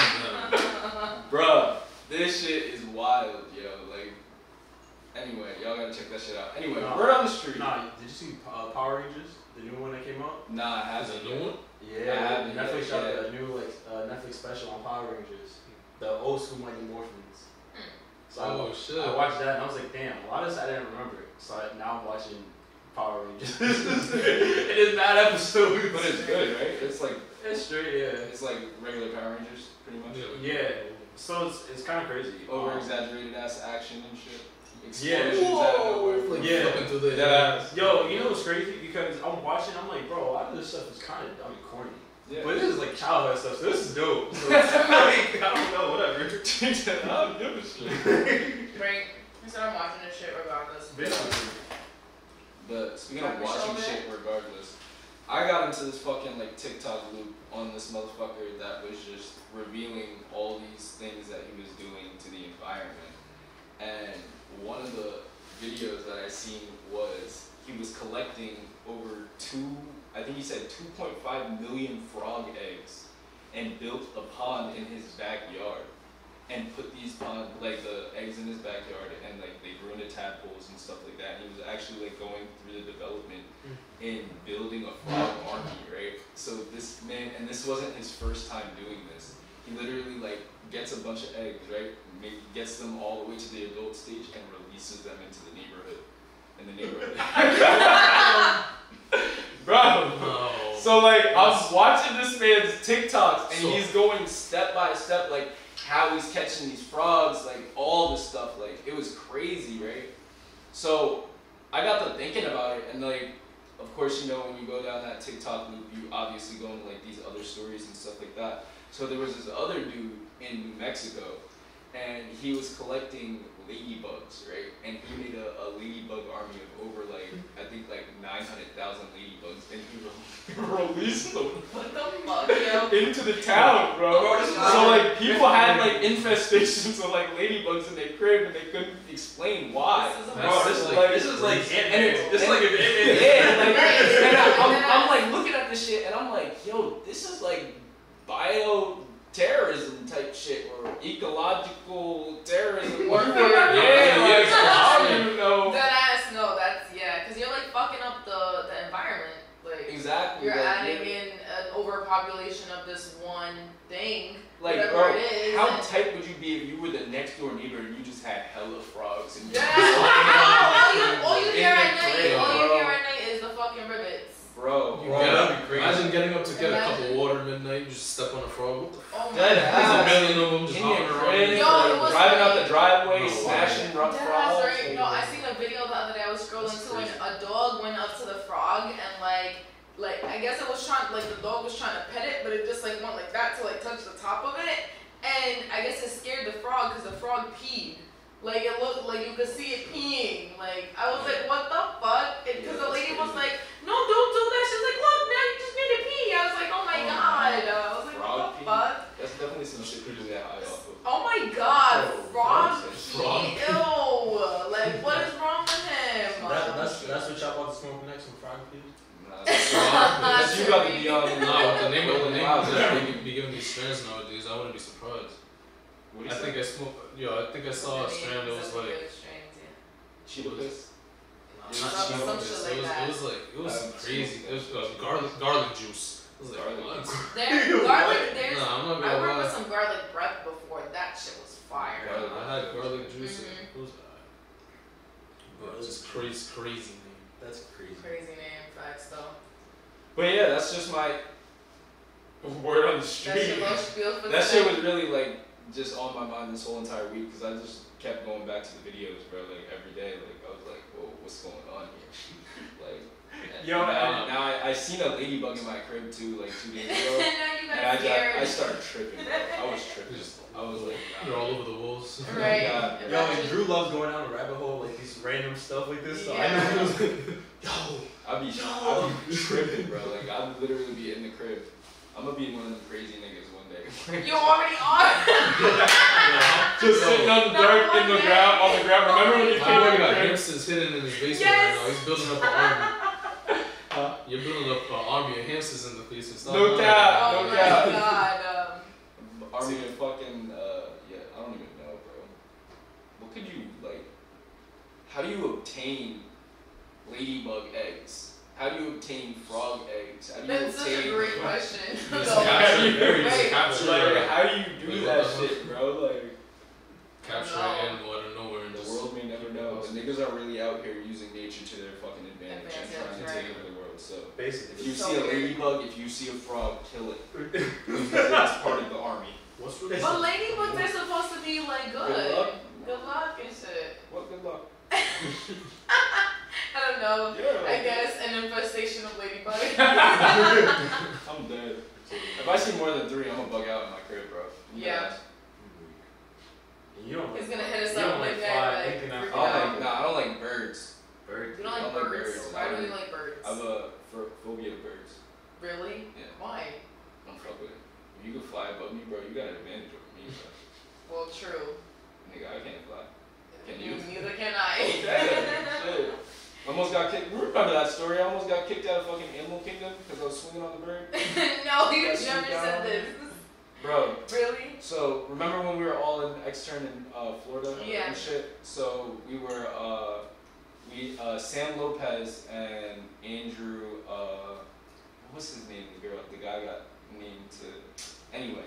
Bruh, this shit is wild, yo. Like, anyway, y'all gotta check that shit out. Anyway, No. Word on the Street. Nah, did you see Power Rangers? The new one that came out? Nah, it Is hasn't. it a new one? Yeah, Yeah, Netflix shot yeah. a new Netflix special on Power Rangers, the old school Mighty Morphins. So Oh, shit. I watched that and I was like, damn, a lot of this I didn't remember. So now I'm watching Power Rangers. It is bad episode, But it's good, right? It's like straight, yeah. it's like regular Power Rangers, pretty much. Yeah. So it's kind of crazy. Over exaggerated ass action and shit. Yeah. Explosions out of nowhere. Like Yeah. flipping through the Yeah. Yo, you know what's crazy? Because I'm watching, I'm like, bro, a lot of this stuff is kind of corny. Yeah. But this is like childhood stuff, so this is dope. So it's like, I don't know, whatever. I don't give a shit. Right. I said I'm watching this shit regardless. Basically. But speaking of Fuck watching yourself, shit regardless, I got into this fucking like TikTok loop on this motherfucker that was just revealing all these things that he was doing to the environment. And one of the videos that I seen was he was collecting over I think he said 2.5 million frog eggs and built a pond in his backyard and put these the eggs in his backyard and like they grew into tadpoles and stuff like that. And he was actually like going through the development in building a frog army, right? So this man, and this wasn't his first time doing this. He literally like gets a bunch of eggs, right? Maybe gets them all the way to the adult stage and releases them into the neighborhood. Bro. Oh. So like I'm watching this man's TikToks and he's going step by step, like how he's catching these frogs, like all this stuff, like it was crazy, right? So I got to thinking about it, and like of course, you know, when you go down that TikTok loop, you obviously go into like these other stories and stuff like that. So there was this other dude in New Mexico, and he was collecting ladybugs, right? And he made a ladybug army of over like, I think like 900,000 ladybugs, and he released them What the fuck, yo? into the town, bro. Oh, So like people had like infestations of like ladybugs in their crib, and they couldn't explain why. This is Bro, this is like and I'm like looking at this shit, and I'm like, yo, this is like bio-terrorism type shit, or ecological terrorism. Warfare. I don't even know. That ass, no, that's, yeah, because you're like fucking up the environment. Like, Exactly. you're like, adding in an overpopulation of this one thing. Like, whatever bro, it is. how and- tight would you be if you were the next door neighbor and you just had hella frogs and Yeah, you all you hear In the at night, crib, all you bro. hear at night is the fucking rivets. bro, that'd be crazy. Imagine getting up to get a cup Imagine. of water at midnight, you just step on a frog. What the fuck? Oh my Dead god. ass. There's a million of them just in hopping your around. crib, Yo, it was driving out funny. the driveway, No smashing rough Dead frogs. ass right. No, I seen a video the other day I was scrolling That's through, and crazy. a dog went up to the frog and like like I guess it was trying, like the dog was trying to pet it, but it just like went like that to like touch the top of it, and I guess it scared the frog because the frog peed. Like it looked like you could see it peeing. Like I was like, what the fuck? Because the lady was like, no, don't do that. She's like, look, now you just made it pee. I was like, oh my god. I was like, what the fuck? That's definitely some shit people get high off of. Oh my god, frog Frog. pee. Ew. Like what is wrong with him? That's what y'all about to smoke next, some frog pee? Nah, that's you got to be on. Nah, with the name of Wow. they be giving these strands nowadays, I wouldn't be surprised. What do I you think say? I smoked. Yo, I think I saw a strand that was like. Cheetah piss? Nah, Some not cheetah shit piss. like that. It was crazy. It was garlic juice. It was like what? There's garlic. There's. Nah, I'm not I gonna worked with lie. some garlic breath before. That shit was fire. I had garlic juice. Mhm. It was but just crazy name. That's crazy. Crazy name, facts though. But yeah, that's just my word on the That's street. your little spiel for That the shit day. was really like just on my mind this whole entire week because I just kept going back to the videos, bro. Like every day, like I was like, whoa, what's going on here? Like, Yo, now I seen a ladybug in my crib too, like 2 days ago, Now you and got scared. I started tripping, bro. I was tripping. I was like, They're all over the walls. Right. God. Yo, and Drew loves going down a rabbit hole, like these random stuff like this. So I Yeah. know he was like, yo. I'd be tripping, bro. Like I'd literally be in the crib. I'm gonna be one of them crazy niggas one day. You already are. Just sitting on the dirt in the ground, on the ground. Remember when you came My in boy got the crib? hamsters hidden in his basement Yes. right now. He's building up an army. You're building up an army of hamsters in the basement. Stop No lying. cap. Oh No my cap. god. Army of fucking, yeah, I don't even know, bro. What could you, like, how do you obtain ladybug eggs? How do you obtain frog eggs? How do you That's such a obtain, great question. Just So, capture it. Right. Just capture like, it. how do you do Like, that what the shit, bro? Like, Capture No. an animal out of nowhere and the just. world may never know. The niggas are really out here using nature to their fucking advantage and Advantage, trying to right. take over the world, so. If Basically. you So see a weird. ladybug, if you see a frog, kill it. Because it's part of the army. What's really but ladybugs are supposed to be like good. Good luck. Good luck and shit. Well, good luck. I don't know. Yeah. I guess an infestation of ladybugs. I'm dead. If I see more than 3, I'm gonna bug out in my crib, bro. Yeah. You don't He's like gonna hit us you up don't like like that, fly, like, thinking freak out out. loud. I don't like birds. Bird. You don't I like don't like birds. birds. Why don't you like birds? I have a phobia of birds. Really? Yeah. Why? Don't fuck with it. If you can fly above me, bro, you got an advantage over me, bro. Well, true. Nigga, I can't fly. Can you? Neither can I. Shit. Almost got kicked. Remember that story? I almost got kicked out of fucking Animal Kingdom because I was swinging on the bird. No, you That's never so said dumb. this. Bro, Really? so remember when we were all in extern in Florida Yeah. and shit? So we were Sam Lopez and Andrew what's his name? The guy got named to anyway,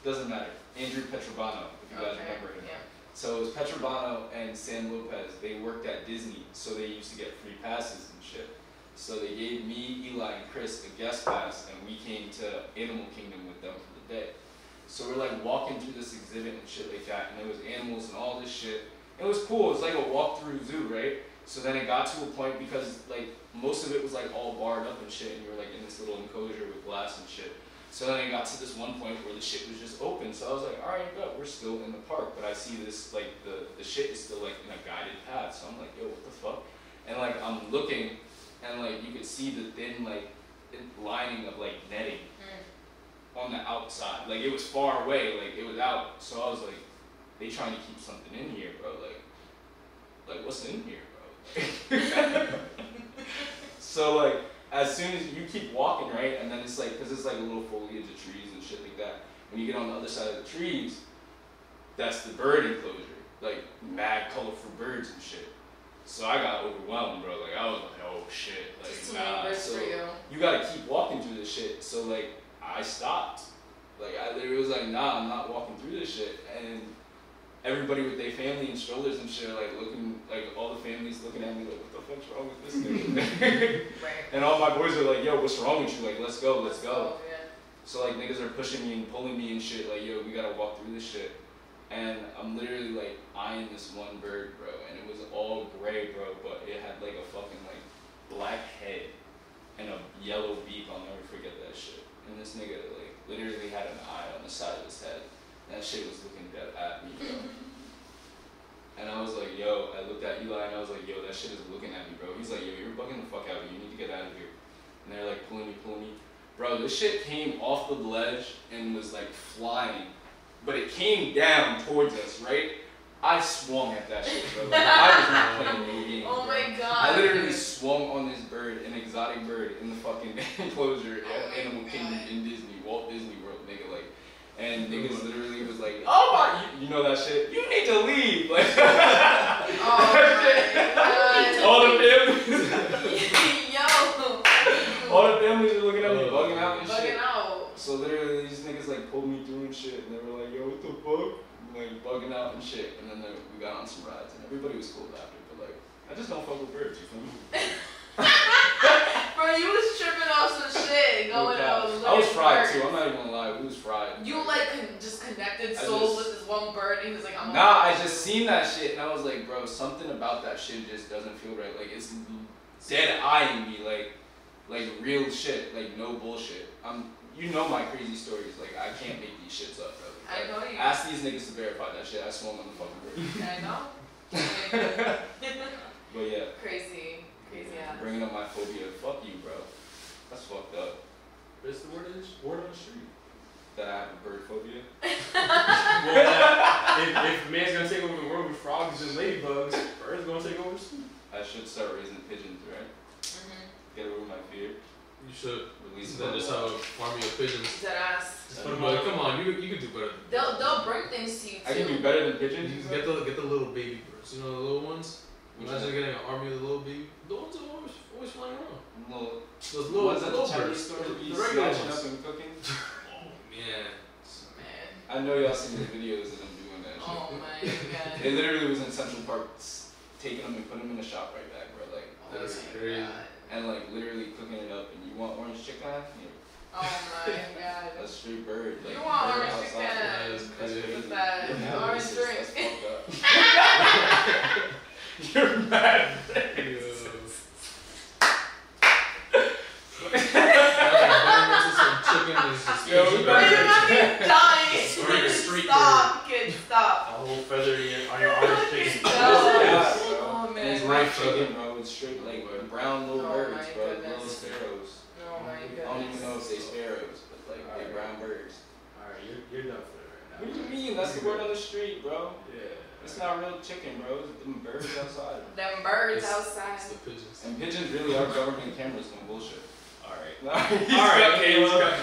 doesn't matter. Andrew Petrovano, if you guys remember him. Yeah. So it was Petrovano and Sam Lopez. They worked at Disney, so they used to get free passes and shit. So they gave me, Eli, and Chris a guest pass, and we came to Animal Kingdom with them for the day. So we're like walking through this exhibit and shit like that, and there was animals and all this shit. It was cool. It was like a walk-through zoo, right? So then it got to a point because like most of it was like all barred up and shit, and you were like in this little enclosure with glass and shit. So then it got to this one point where the shit was just open. So I was like, all right, but we're still in the park, but I see this like the shit is still like in a guided path. So I'm like, yo, what the fuck? And like I'm looking, and like you could see the thin like lining of like netting on the outside. Like it was far away, like it was out. So I was like, they trying to keep something in here, bro. Like what's in here, bro? So like as soon as you keep walking, right, and then it's like, cause it's like a little foliage of trees and shit like that. When you get on the other side of the trees, that's the bird enclosure, like mad colorful birds and shit. So I got overwhelmed, bro. Like I was like, oh shit, like Just too many nah. birds So for you. you gotta keep walking through this shit. So like I stopped. Like I literally was like, nah, I'm not walking through this shit. And everybody with their family and strollers and shit, like looking, like all the families looking at me like, what the fuck's wrong with this nigga? Right. And all my boys are like, yo, what's wrong with you? Like, let's go, let's go. Yeah. So like niggas are pushing me and pulling me and shit, like, yo, we gotta walk through this shit. And I'm literally like eyeing this one bird, bro, and it was all gray, bro, but it had like a fucking like black head. and a yellow beep. I'll never forget that shit. And this nigga like literally had an eye on the side of his head. That shit was looking dead at me, bro. And I was like, yo, I looked at Eli and I was like, yo, that shit is looking at me, bro. He's like, yo, you're bugging the fuck out. You need to get out of here. And they're like pulling me. Bro, this shit came off the ledge and was like flying. But it came down towards us, right? I swung at that shit, bro. Like, I was not playing no games, Oh bro. my god. I literally swung on this bird, an exotic bird, in the fucking enclosure at Animal Kingdom in Disney, Walt Disney World, nigga, like. And niggas literally was like, oh my, you know that shit? You need to leave. Like, Oh my god. all the families, Yo. all the families were looking at me, bugging out and shit. Bugging out. So literally, these niggas like pulled me through and shit, and they were like, yo, what the fuck? Like bugging out and shit. And then we got on some rides, and everybody was cool after. But like, I just don't fuck with birds, you feel me? Bro, you was tripping off some shit going on. I was fried too. I'm not even gonna lie. We was fried. You like just connected souls with this one bird, and he was like, I'm Nah, I just seen that shit, and I was like, bro, something about that shit just doesn't feel right. Like it's dead eyeing me, like real shit, like no bullshit. You know my crazy stories. Like I can't make these shits up, bro. I know you. Ask these niggas to verify that shit. I swung on the fucking bird. I know. But yeah. Crazy ass. Bringing up my phobia. Fuck you, bro. That's fucked up. What's the word on the street? That I have a bird phobia. Well, if man's gonna take over the world with frogs and ladybugs, birds gonna take over too. I should start raising pigeons, right? Get over my fear. You should. Release Then just have an army of pigeons. Dead ass. But come on, you can do better. They'll bring things to you too. I can do better than You pigeons. just get the little baby birds. You know the little ones. Imagine getting an army of the little baby. The ones that are always flying around. Those little ones at the Chinese birds. store that be The regular snatching ones. up and cooking. Oh man. Man. I know y'all seen the videos of them doing that shit. Oh my god. They literally was in Central Park taking them and putting them in the shop right back, bro. Like, That's Oh my crazy. God. and like literally cooking it up. And you want orange chicken? Here. Oh my god. That's straight bird. Like, You want bird orange outside. chicken? That's crazy. What's that? You're mad Orange racist. drink. That's fucked up. You're mad. Yo, we Bro, better- you're not even dying. Street Stop, kid, stop. A whole feather on your orange chicken. Yeah, bro. Oh man. It's right chicken, bro. It's straight like brown little Oh birds, my bro. Little goodness. sparrows. Oh my I don't even know goodness. if they sparrows, but like they brown birds. Alright, you're done for What it do right you mean? That's the word on the street, bro. now. Yeah. It's not real chicken, bro. It's them birds outside. Them birds It's outside. the pigeons. And pigeons really are government cameras, no bullshit. Alright. Alright, Caleb.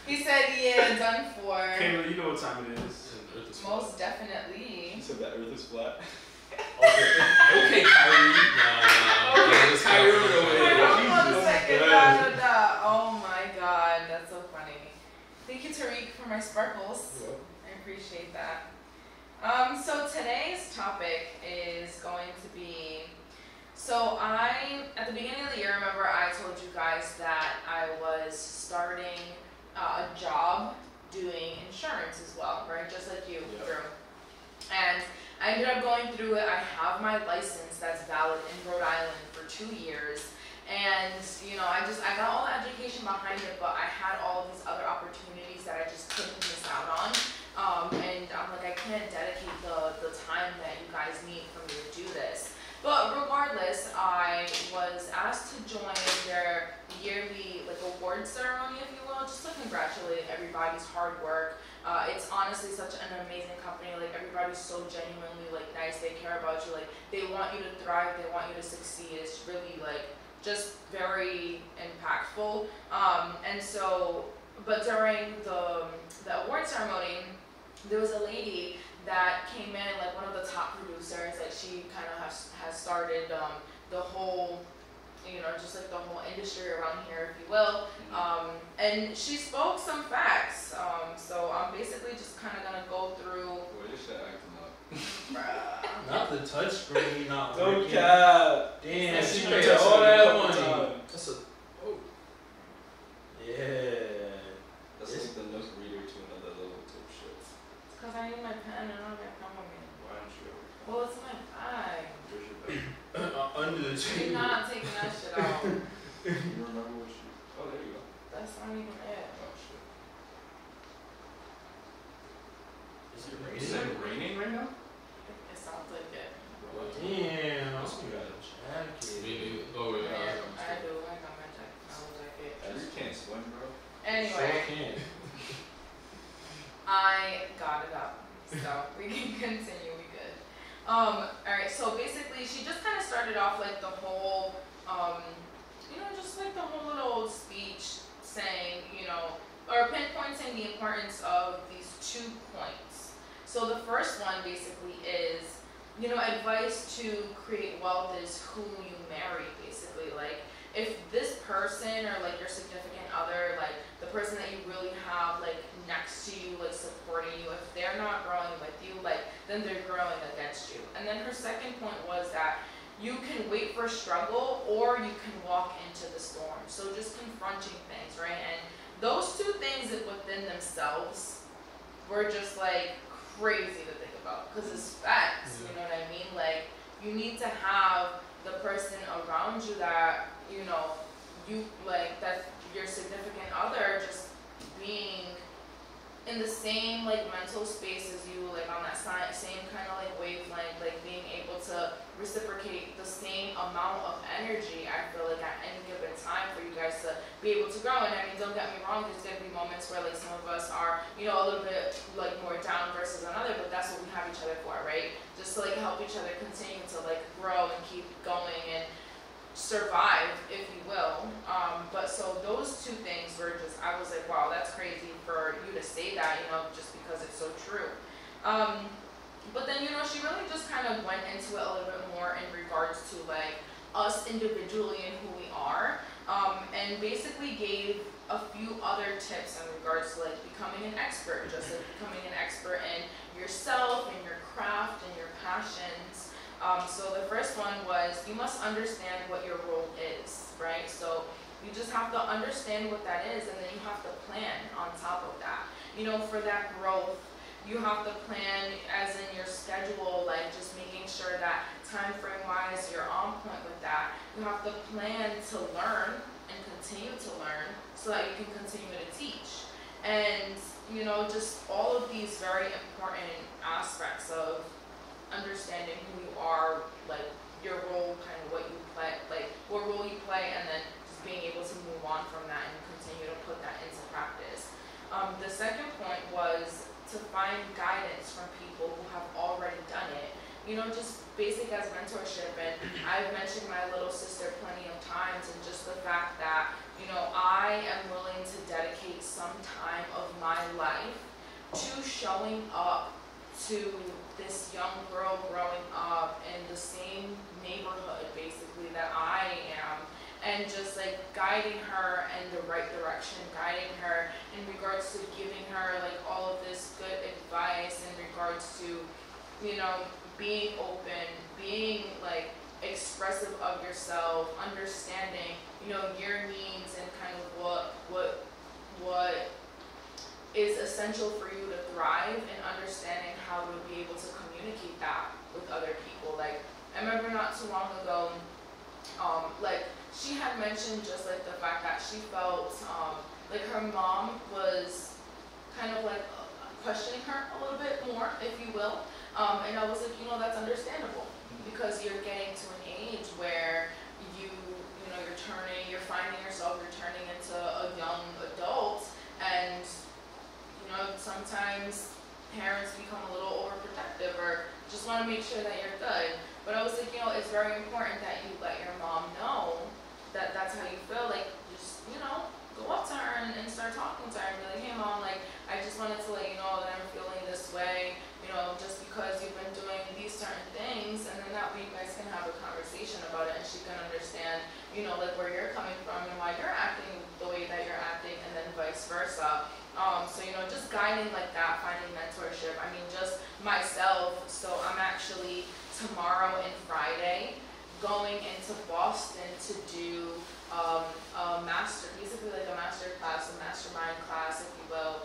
He said, yeah, done for. Caleb, you know what time it is. And Earth is Most You definitely. said that earth is flat. Okay, Kyrie. Nah, it's Kyrie Kyrie. over Wait, there. hold on a Jesus second. Christ. Oh my god, that's so funny. Thank you, Tarik, for my sparkles. I appreciate that. So today's topic is going to be, at the beginning of the year, remember I told you guys that I was starting a job doing insurance as well, right? Just like you, Yep. Drew. And I ended up going through it. I have my license that's valid in Rhode Island for 2 years. And, I got all the education behind it, but I had all these other opportunities that I just couldn't miss out on. And I'm like, I can't dedicate the time that you guys need for me to do this. But regardless, I was asked to join their yearly award ceremony, if you will, just to congratulate everybody's hard work. It's honestly such an amazing company. Everybody's so genuinely nice. They care about you. They want you to thrive. They want you to succeed. It's really just very impactful. But during the award ceremony, there was a lady that came in, one of the top producers. She kind of has started the whole, the whole industry around here, if you will. And she spoke some facts. So I'm basically just kind of gonna go through. Boy, this shit acting up. Bruh. Not the touch screen, not Don't working. cap. Damn, She she paid paid all all that that money. money. That's a. Yeah. That's like the note reader to another level type shit. It's because I need my pen and I don't have pen with me. Why don't you ever? Well, it's my bag. Where's your bag? Under the You're table. not taking that shit out. You remember what you? Oh, there you go. That's not even it. Oh shit. Is it Is it raining right now? It sounds like it. Damn. That's good. Jacket. Oh wait, Yeah, I do. I got my jacket. I was like it. You can't swim, bro. Anyway, Sure can. I got it up. So we can continue. We good. Alright, so basically she just kind of started off like the whole, just like the whole little speech saying, or pinpointing the importance of these 2 points. So the first one basically is, advice to create wealth is who you marry, basically. Like, if this person or like your significant other, like the person that you really have like next to you, like supporting you, if they're not growing with you, like then they're growing against you. And then her second point was that you can wait for struggle or you can walk into the storm. So just confronting things, right? And those 2 things within themselves were just like crazy to think about because it's facts, you know what I mean? Like you need to have the person around you that, you like, that your significant other just being in the same like mental space as you, like on that same kind of like wavelength, like being able to reciprocate the same amount of energy, I feel like at any given time for you guys to be able to grow. And I mean, don't get me wrong, there's gonna be moments where like some of us are, a little bit like more down versus another, but that's what we have each other for, right? Just to like help each other continue to like grow and keep going and survive, if you will. But so those 2 things were just, I was like, wow, that's crazy for you to say that, just because it's so true. But then, she really just kind of went into it a little bit more in regards to like us individually and who we are, and basically gave a few other tips in regards to like becoming an expert, just like becoming an expert in yourself and your craft and your passions. So the first one was, you must understand what your role is, right? So you just have to understand what that is, and then you have to plan on top of that. For that growth, you have to plan as in your schedule, like just making sure that time frame wise you're on point with that. You have to plan to learn and continue to learn so that you can continue to teach. And just all of these very important aspects of understanding who you are, like your role, kind of what you play, like what role you play, and then just being able to move on from that and continue to put that into practice. The second point was to find guidance from people who have already done it. Just basic as mentorship, and I've mentioned my little sister plenty of times, and just the fact that, I am willing to dedicate some time of my life to showing up to this young girl growing up in the same neighborhood basically that I am, and just like guiding her in the right direction, guiding her in regards to giving her like all of this good advice in regards to, being open, being like expressive of yourself, understanding, your needs and kind of what is essential for you to thrive, and understanding how to be able to communicate that with other people. Like, I remember not too long ago, like she had mentioned just like the fact that she felt like her mom was kind of like questioning her a little bit more, if you will. And I was like, that's understandable, because you're getting to an age where you're finding yourself returning into a young adult, and sometimes parents become a little overprotective or just want to make sure that you're good. But I was like, it's very important that you let your mom know that that's how you feel. Like, just, go up to her and start talking to her and be like, hey mom, like, I just wanted to let you know that I'm feeling this way, just because you've been doing these certain things, and then that way you guys can have a conversation about it, and she can understand, like where you're coming from and why you're acting the way that you're acting, and then vice versa. So, just guiding like that, finding mentorship. I mean, just myself, so I'm actually tomorrow and Friday going into Boston to do basically like a master class, a mastermind class, if you will,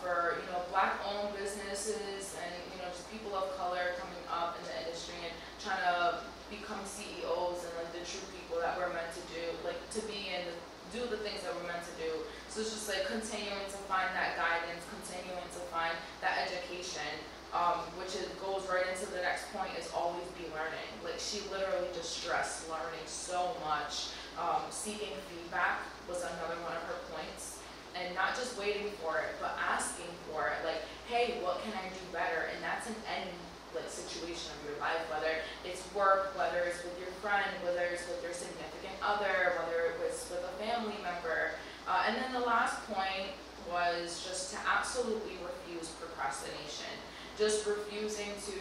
for, Black-owned businesses and, just people of color coming up in the industry and trying to become CEOs and like the true people that we're meant to do, like to be and do the things that we're meant to do. So it's just like continuing to find that guidance, continuing to find that education, which goes right into the next point, is always be learning. Like she literally just stressed learning so much. Seeking feedback was another one of her points, and not just waiting for it, but asking for it. Like, hey, what can I do better? And that's in any like situation of your life, whether it's work, whether it's with your friend, whether it's with your significant other, whether it was with a family member. And then the last point was just to absolutely refuse procrastination. Just refusing to,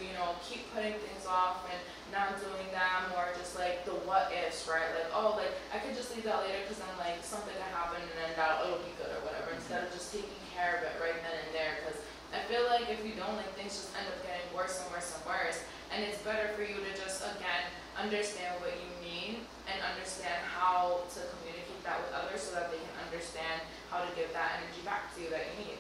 keep putting things off and not doing them, or just like the what ifs, right? Like, oh, like I could just leave that later because then like something can happen and then it'll be good or whatever, instead of just taking care of it right then and there. Because I feel like if you don't, like things just end up getting worse and worse and worse. And it's better for you to just, again, understand what you need and understand how to communicate that with others so that they can understand how to give that energy back to you that you need.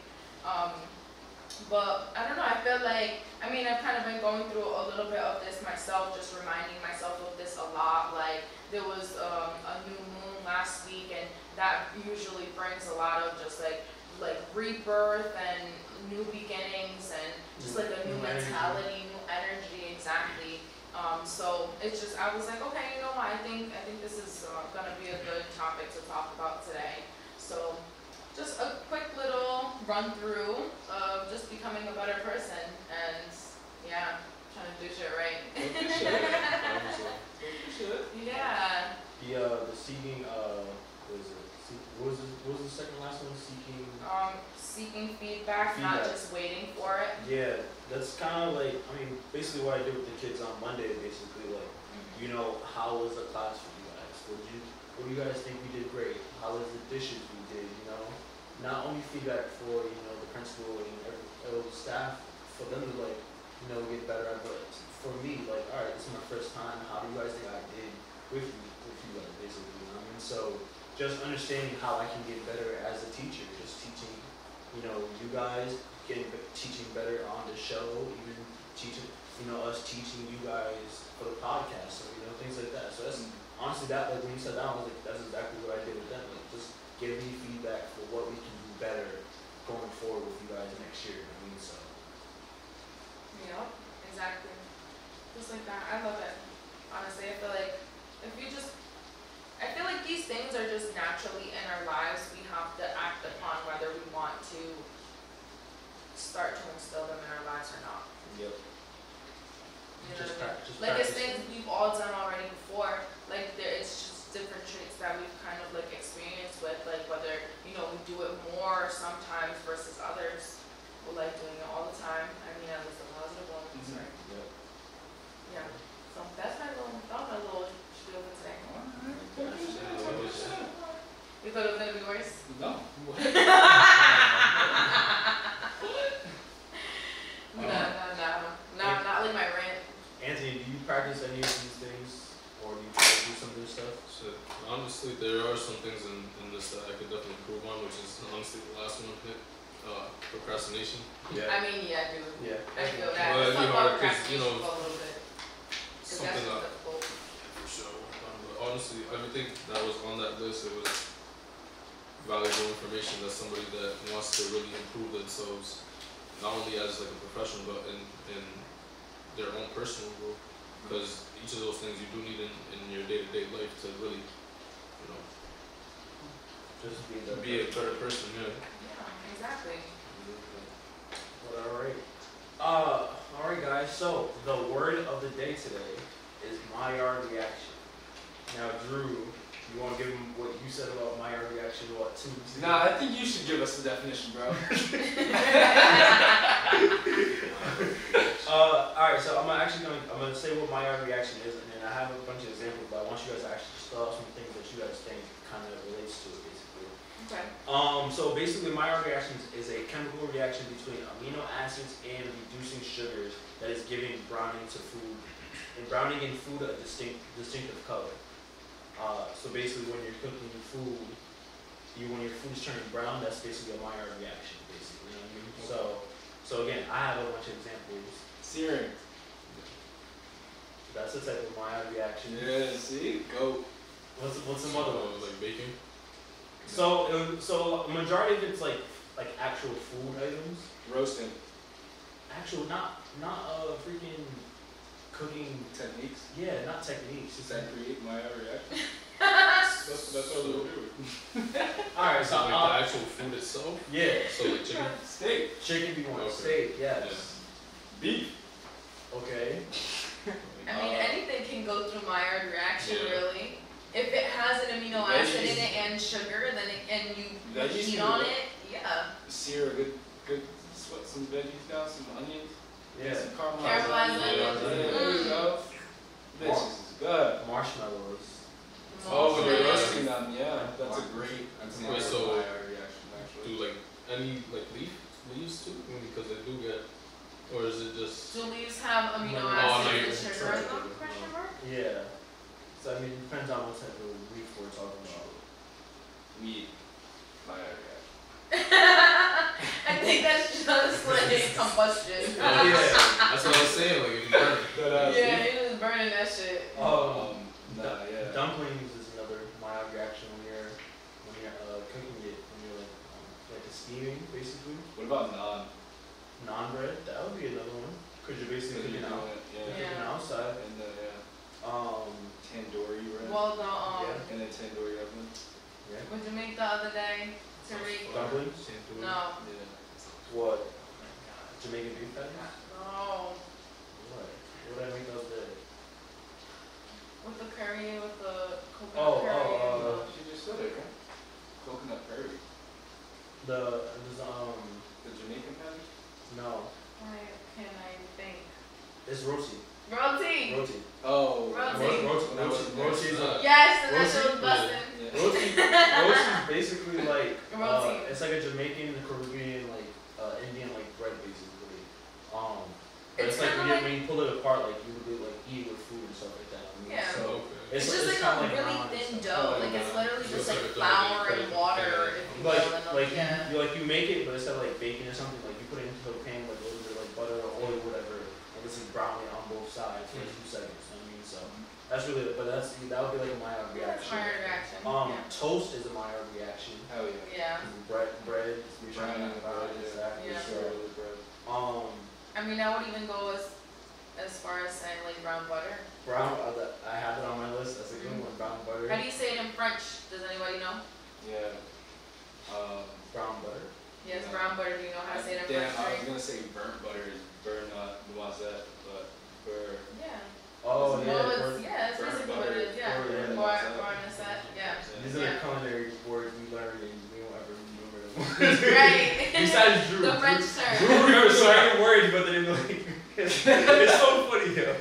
But I don't know, I feel like, I've kind of been going through a little bit of this myself, just reminding myself of this a lot. Like there was a new moon last week, and that usually brings a lot of just like rebirth and new beginnings and just like a new mentality, new energy, exactly. So it's just, I was like, okay, I think this is gonna be a good topic to talk about today. So just a quick little run through of just becoming a better person, and trying to do shit right. Yeah. The seeking, what was the second last one? Seeking feedback, not just waiting for it. Yeah, that's kind of like, basically what I did with the kids on Monday, basically like, how was the class for you guys? What do you guys think we did great? How was the dishes we did, Not only feedback for, the principal and every staff, for them to like, get better at, but for me, like, all right, this is my first time, how do you guys think I did with you guys, basically, So just understanding how I can get better as a teacher, just teaching, you guys, teaching better on the show, even teaching, us teaching you guys for the podcast, or, things like that. So that's honestly that, like when you said that, I was like, that's exactly what I did with them, like just give me feedback for what we can do better going forward with you guys next year, so. Yep, exactly. Just like that. I love it. Honestly, I feel like these things are just naturally in our lives. We have to act upon whether we want to start to instill them in our lives or not. Yep. Like it's things we've all done already before. Like it's just different traits that we've kind of like experienced with, like whether we do it more sometimes versus others. We like doing it all the time. At least the positive ones, right? Yep. Yeah. So that's my little spiel for today. You thought it was gonna be worse? No. No, not like my rant. Anthony, do you practice any of these things, or do you try to do some of this stuff? So honestly, there are some things in this that I could definitely improve on, which is honestly the last one, procrastination. Yeah. Yeah, dude. Yeah. I feel that. Well, Let's talk about because, procrastination for a little bit. something that, difficult. for sure. But honestly, everything that was on that list, it was valuable information that somebody that wants to really improve themselves, not only as like a professional, but in their own personal growth. Because each of those things you do need in your day-to-day life to really, Just be be a better person. Yeah. Yeah, exactly. But alright guys, so the word of the day today is Maillard reaction. Now Drew, you want to give him what you said about Maillard reaction, 2 weeks ago? Nah, I think you should give us the definition, bro. Alright, so I'm gonna say what Maillard reaction is, and then I have a bunch of examples, but I want you guys to actually spell out some things that you guys think kind of relates to it, basically. Okay. So basically, Maillard reaction is a chemical reaction between amino acids and reducing sugars that is giving browning in food a distinctive color. So basically, when you're cooking your food, when your food is turning brown, that's basically a Maillard reaction, basically. You know what I mean? So again, I have a bunch of examples. Searing. That's that's the type of Maillard reaction. Yeah, see? Go. What's some other ones? Like baking. So a majority of it's like actual food items. Roasting. Actual, not freaking cooking. Techniques. Yeah, not techniques. Does that create my reaction? That's all we'll do. Alright, so Like the actual food itself. yeah, So like chicken. Steak. chicken be one. Okay. Steak, yes. Beef. Okay. I mean, anything can go through Maillard reaction, Yeah. really. If it has an amino acid in Veggies. it and sugar, then and you Veggies eat can on go. it, yeah. Sear a good, sweat some veggies down, some onions. Yeah. Some Caramelized onions. onions. There you go. This is good. Marshmallows. Oh, when you're Marshmallows. roasting them, yeah. That's a great Wait, so reaction, actually. do like any like leaves too? I mean, because they do get, or is it just? Do leaves have amino Oh, acids no, and you're sugar in them? Question mark? Yeah. So I mean, it depends on what type of leaf we're talking about. Wheat. My reaction. I think that's just like combustion. Oh yeah, that's what I was saying. Like if you burn it. Yeah, you just burning that shit. Yeah. Dumplings is another mild reaction when you're cooking it, when you're like a steaming basically. What about naan? Naan bread, that would be another one. Cause you're basically cooking out, Yeah. Yeah. outside. And the tandoori bread. Well, the Yeah. And the tandoori oven. Yeah. what'd you make the other day? Tarik? Dumplings? No. Yeah. What? Jamaican beef patties? No. What? What did I make the other day? With the curry, with the coconut curry. She just said it, right? Coconut curry. There's The Jamaican patty? no, Why can I think? it's roti. Roti! Roti. Oh. Roti. Roti is a Yes, and that Roti? shit was busting. Yeah. roti is basically like Roti. it's like a Jamaican, Caribbean, like Indian like bread basically. But It's it's like kinda when you pull it apart, like you would like eat with food and stuff like that. I mean, Yeah. So Okay. It's just like kinda a really naan and thin stuff. dough. Oh, Like it's yeah. literally It's just like like a dough flour that you and put water, in. if you will. And Like yeah. you make it, but instead of like baking or something, like you put it into the pan with a little bit of like butter or oil, whatever, and just like brown it on both sides for 2 seconds. I mean, so that's really, but that would be like a mild That's reaction. my reaction. Toast is a mild reaction. Hell yeah. Yeah. Bread, you're trying Brown to buy bread, yeah. exactly. Yeah. So, bread. I mean, I would even go as far as saying like brown butter. brown, I have it on my list. That's a good one. Brown butter. How do you say it in French? Does anybody know? Yeah. Brown butter. Yes, brown butter. Do you know how to say it in Damn, French? I was Right? gonna say burnt butter is burn noisette, but burr. Yeah. Oh yeah. Well, burnt- it's burnt basically what butter. it is. Yeah. Burnt Barnacette. Yeah. These are Yeah. the culinary words we learned and we don't ever remember them. Right. Besides Drew. The French term. Drew remembers certain words, but they didn't like. It's so funny, yo.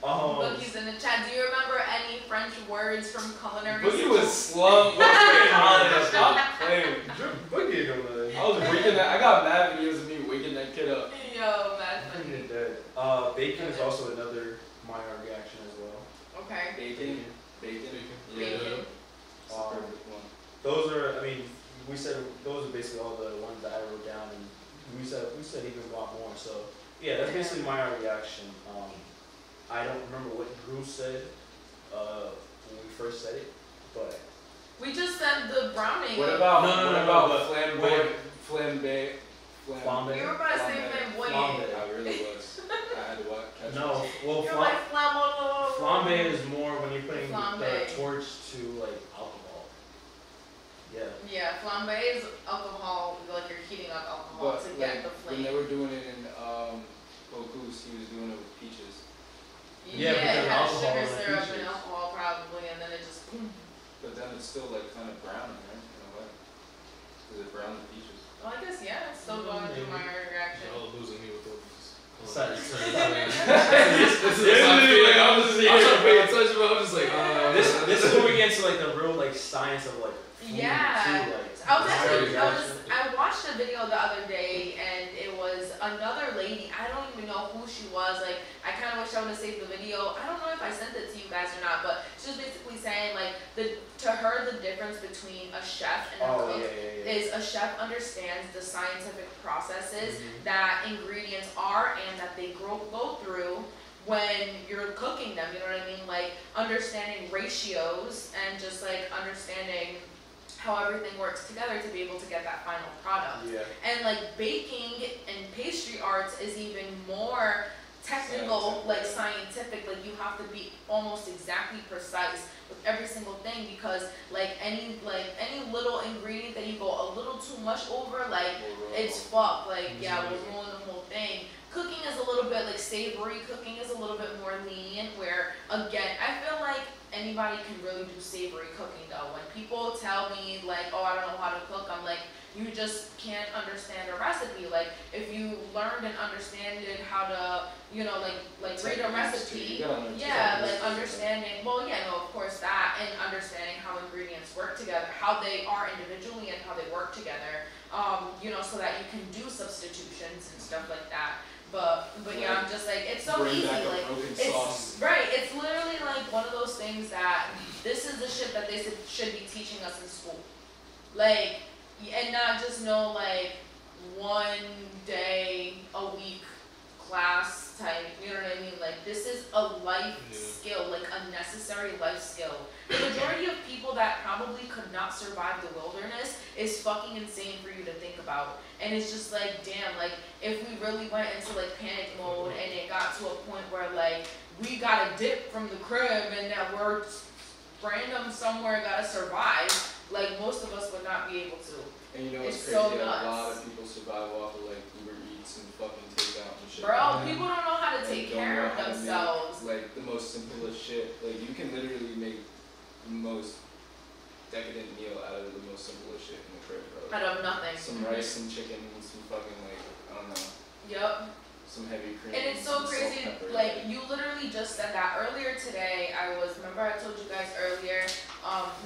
Boogie's in the chat. Do you remember any French words from culinary Boogie school? was slum. Stop playing. Drew, Boogie don't know that. I was waking that. I got mad videos of me waking that kid up. Yo, that's Boogie funny. did that. Bacon is also another minor reaction as well. Okay. Bacon. Bacon. Bacon. Yeah. Bacon. It's the perfect one. Those are, I mean, we said those are basically all the ones that I wrote down, and we said even a lot more. So yeah, that's basically my reaction. I don't remember what Drew said when we first said it, but We just said the browning. What of- about No, what no, about but- flambe? flambe. You were about to say flamboyant. Flambe. I really was. I had to catch No, well, You're like flamboyant. flambe is more when you're putting the Flambe. torch to like alcohol. Yeah. Yeah, flambe is alcohol, like you're heating up alcohol But to like, get the when flame. they were doing it in Bocuse, he was doing it with peaches. Yeah, it because had alcohol sugar and syrup and peaches. alcohol probably, and then it just boom. But then it's still like kind of brown, right? In a way. Because it brown the peaches. Well, I guess yeah, it's still going through my reaction. Y'all are losing me with all these. Sorry. This is I feel like I'm just trying to pay attention, but I'm just like, This is where we get into like the real like science of like food Yeah. too, like I watched a video the other day, and it was another lady. I don't even know who she was. Like, I kind of wish I would have saved the video. I don't know if I sent it to you guys or not, but she was basically saying like to her the difference between a chef and a cook is a chef understands the scientific processes that ingredients are and that they go through when when you're cooking them, you know what I mean? Like understanding ratios and just like understanding how everything works together to be able to get that final product. Yeah. And like baking and pastry arts is even more technical, like scientific. Like you have to be almost exactly precise with every single thing, because like any little ingredient that you go a little too much over, like it's fucked. Like yeah, we'll ruin the whole thing. Cooking is a little bit like savory. Cooking is a little bit more lenient, where again, I feel like anybody can really do savory cooking though. When people tell me like, oh, I don't know how to cook, I'm like, you just can't understand a recipe. Like if you learned and understood how to, you know, like read a recipe, yeah, like understanding, well, yeah, no, of course that, and understanding how ingredients work together, how they are individually and how they work together, you know, so that you can do substitutions and stuff like that. But yeah, I'm just like, it's so easy, like, it's, right, it's literally like one of those things that this is the shit that they should be teaching us in school. Like, and not just no like 1 day a week class type, you know what I mean? Like this is a life skill, like a necessary life skill. The majority of people that probably could not survive the wilderness is fucking insane for you to think about. And it's just like, damn, like if we really went into like panic mode and it got to a point where like we gotta dip from the crib and that we're random somewhere gotta survive, like most of us would not be able to. And you know it's what's crazy? so A lot of people survive off of like Uber Eats and fucking takeout and shit. Bro, people don't know how to take care of themselves. Like the most simplest shit. Like you can literally make the most decadent meal out of the most simplest shit in the crib, bro. Out of nothing. Some rice and chicken and some fucking like, I don't know. Yep. Some heavy cream. And it's so crazy, like you literally just said that earlier today. Remember I told you guys earlier,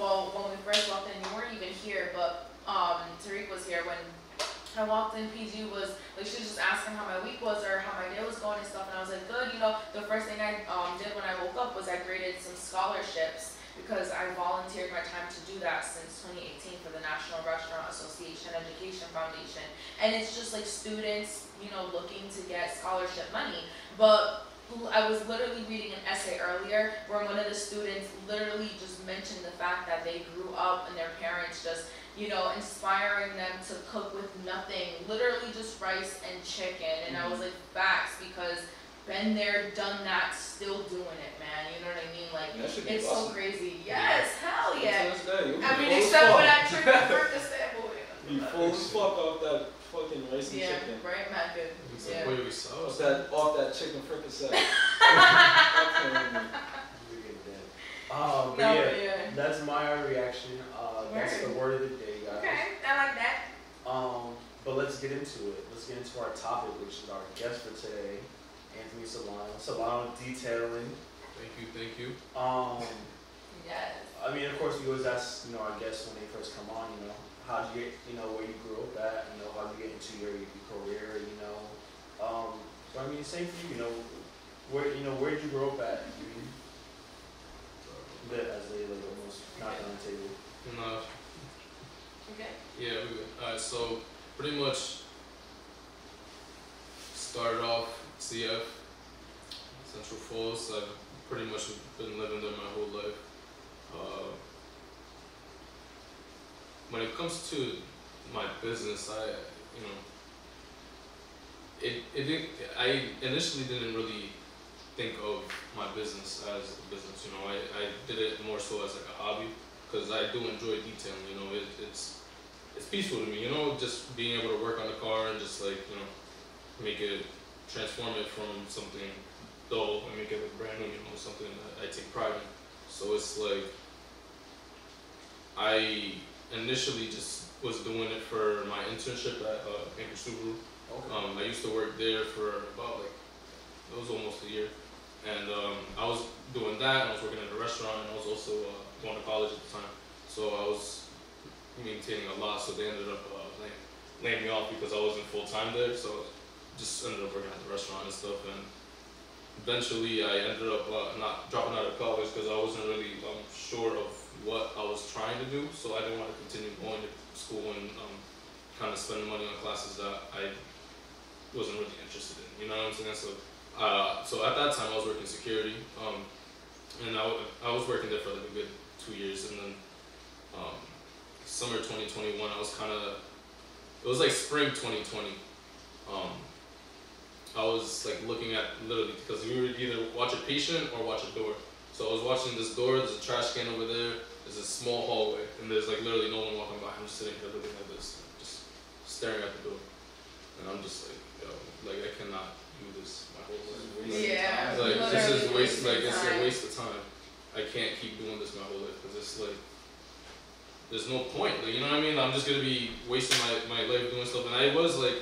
well when we first walked in, you weren't even here, but Tarik was here when I walked in. PG was like, she was just asking how my week was or how my day was going and stuff, and I was like, good, you know. The first thing I did when I woke up was I graded some scholarships, because I volunteered my time to do that since 2018 for the National Restaurant Association Education Foundation. And it's just like students, you know, looking to get scholarship money. But I was literally reading an essay earlier where one of the students literally just mentioned the fact that they grew up and their parents just, you know, inspiring them to cook with nothing, literally just rice and chicken. And I was like, facts, because been there, done that, still doing it, man. You know what I mean? Like, it's so crazy. Yes, hell yeah. I mean, except for that chicken Percocet, boy. You full as fuck off that fucking rice and chicken. Yeah, right, man, good. Yeah. Off that chicken Percocet. But yeah, that's my reaction. That's the word of the day, guys. Okay, I like that. But let's get into it. Let's get into our topic, which is our guest for today, Anthony Solano Detailing. Thank you. Yes. I mean, of course, we always ask, you know, our guests when they first come on, you know, how'd you get, you know, where you grew up at, you know, how'd you get into your career, you know. So I mean, same for you, you know, where'd you grow up at? As they like almost knocked on the table. No. Okay. Yeah, we good. Alright, so pretty much started off CF, Central Falls. I've pretty much been living there my whole life. When it comes to my business, I initially didn't really think of my business as a business. You know, I did it more so as like a hobby, because I do enjoy detailing. You know, it's peaceful to me. You know, just being able to work on the car and just like, you know, transform it from something dull and make it look brand new. You know, something that I take pride in. So it's like I initially just was doing it for my internship at Anchor Subaru. Okay. I used to work there for about it was almost a year. And I was doing that, and I was working at a restaurant, and I was also going to college at the time. So I was maintaining a lot, so they ended up laying me off because I wasn't full-time there. So I just ended up working at the restaurant and stuff. And eventually I ended up not dropping out of college because I wasn't really sure of what I was trying to do. So I didn't want to continue going to school and kind of spending money on classes that I wasn't really interested in. You know what I'm saying? So So at that time I was working security, and I was working there for like a good 2 years, and then summer 2021 I was kind of, it was like spring 2020. I was like looking at literally, because we would either watch a patient or watch a door. So I was watching this door, there's a trash can over there, there's a small hallway, and there's like literally no one walking by. I'm just sitting here looking at this, just staring at the door. And I'm just like, yo, like I cannot do this my whole life. Yeah. Like this is waste, like it's time. a waste of time. I can't keep doing this my whole life, because it's like, there's no point, like, you know what I mean? I'm just gonna be wasting my life doing stuff. And I was like,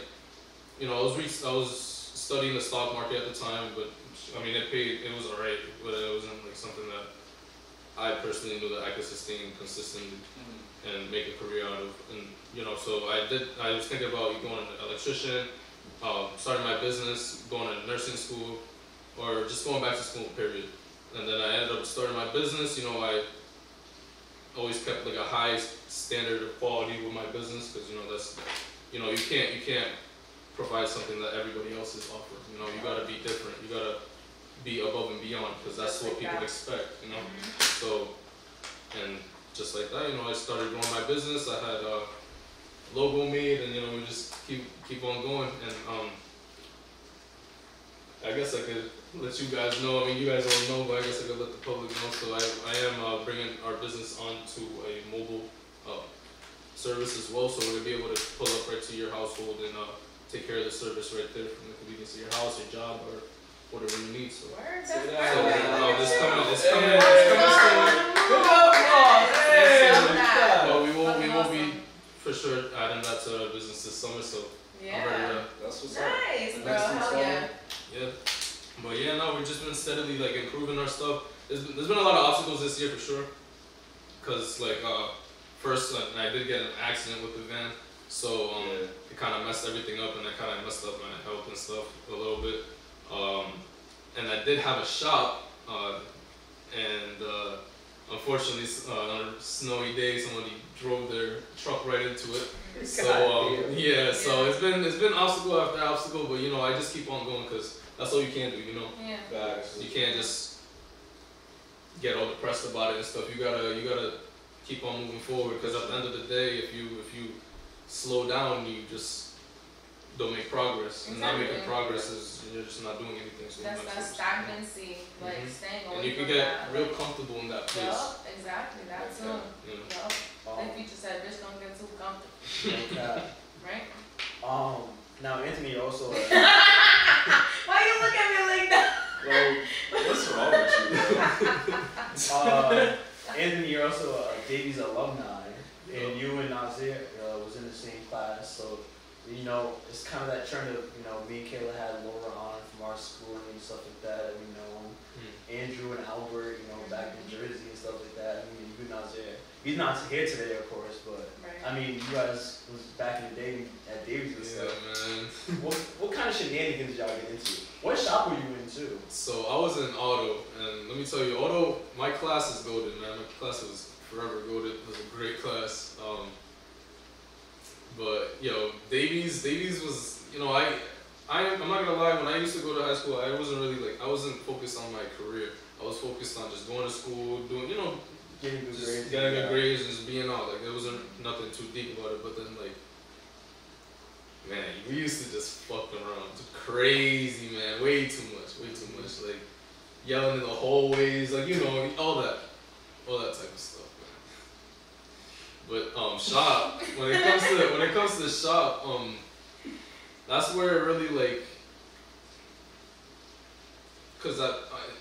you know, I was studying the stock market at the time, but I mean, it was alright, but it wasn't like something that I personally knew that I could sustain consistently and make a career out of. And you know, so I was thinking about going an electrician, starting my business, going to nursing school, or just going back to school, period. And then I ended up starting my business. You know, I always kept like a high standard of quality with my business, because you know that's, you know, you can't provide something that everybody else is offering. You know, you gotta be different. You gotta be above and beyond, because that's what people expect. You know, so, and just like that, you know, I started growing my business. I had a logo made, and you know, we just keep on going. And I guess I could let you guys know. I mean, you guys all know, but I guess I could let the public know. So I am bringing our business onto a mobile service as well. So we're gonna be able to pull up right to your household and take care of the service right there from the convenience of your house, your job, or whatever you need. So, Word, so that's it's coming Good soon. But we will be for sure adding that to our business this summer. So I'm ready to. That's what's Nice, up. bro. Hell yeah. Yeah, but yeah, no, we've just been steadily like improving our stuff. There's been a lot of obstacles this year for sure, cause like first I did get an accident with the van, so it kind of messed everything up, and it kind of messed up my health and stuff a little bit. And I did have a shop, and unfortunately on a snowy day somebody drove their truck right into it. So yeah, so it's been obstacle after obstacle, but you know, I just keep on going, because that's all you can do, you know. Yeah. You can't just get all depressed about it and stuff. You gotta keep on moving forward, because at the end of the day, if you slow down, you just don't make progress. And not making progress is you're just not doing anything. So That's that stagnancy, like staying away and you can from get that. real comfortable in that place. Yup, exactly. That's You know. Yup. Like Future said, bitch, don't get too comfortable. Right? Now Anthony also. Why you look at me like that? Well, what's wrong with you? Anthony, you're also a Davies alumni, and you and Nazir was in the same class, so you know it's kind of that trend of, you know, me and Kayla had Laura on from our school and stuff like that. We know Andrew and Albert, you know, back in Jersey and stuff like that. I mean, you and Nazir. He's not here today, of course, but I mean, you guys was back in the day at Davies and stuff. Man. What kind of shenanigans did y'all get into? What shop were you in too? So I was in auto, and let me tell you, auto, my class is golden, man. My class was forever golden. It was a great class. But yo, Davies was, you know, I'm not gonna lie, when I used to go to high school, I wasn't focused on my career. I was focused on just going to school, doing, you know, Getting good grades, and just being out. Like, there wasn't nothing too deep about it. But then, like, man, we used to just fuck around. Crazy, man. Way too much. Like, yelling in the hallways, like, you know, all that type of stuff, man. But shop, when it comes to the shop, that's where it really, like, cause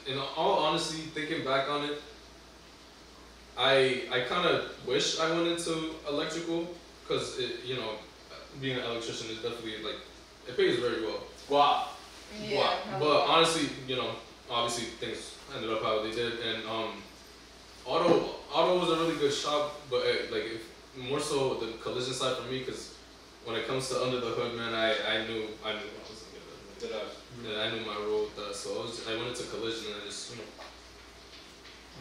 in all honesty, thinking back on it, I kind of wish I went into electrical, cause you know, being an electrician is definitely, like, it pays very well. Wow. Yeah. Wow. But honestly, you know, obviously things ended up how they did, and auto was a really good shop, but more so the collision side for me, because when it comes to under the hood, man, I knew I wasn't good at it. Yeah, I knew my role with that, so I went into collision and just, you know,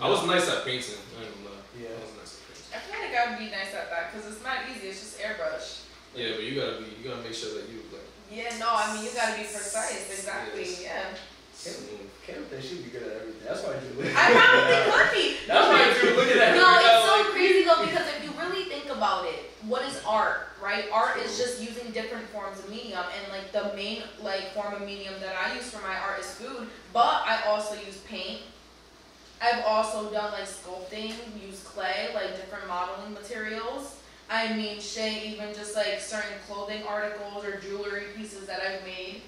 I was nice at painting. I ain't gonna lie. Yeah. I was nice at painting. I feel like I would be nice at that, because it's not easy. It's just airbrush. Yeah, but you gotta make sure that you, like. Yeah, no, I mean, you gotta be precise. Exactly. Yes. Yeah. Cam thinks she'd be good at everything. That's why I do look I probably could be. That's why I do look at everything. No, it's so crazy though because if you really think about it, what is art, right? Art is just using different forms of medium, and like the main like form of medium that I use for my art is food, but I also use paint. I've also done like sculpting, use clay, like different modeling materials. I mean, shit, even just like certain clothing articles or jewelry pieces that I've made.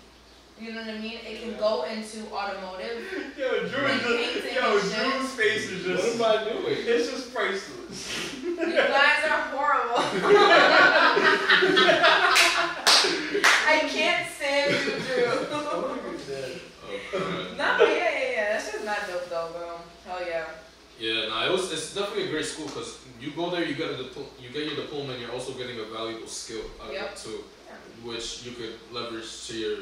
You know what I mean? It can go into automotive. Yo, Drew's face is just. What am I doing? It's just priceless. You guys are horrible. I can't stand you, Drew. No, but yeah. That's just not dope though, bro. Hell yeah. Yeah, nah, it's definitely a great school because you go there, you get your diploma, and you're also getting a valuable skill out of it too, which you could leverage to your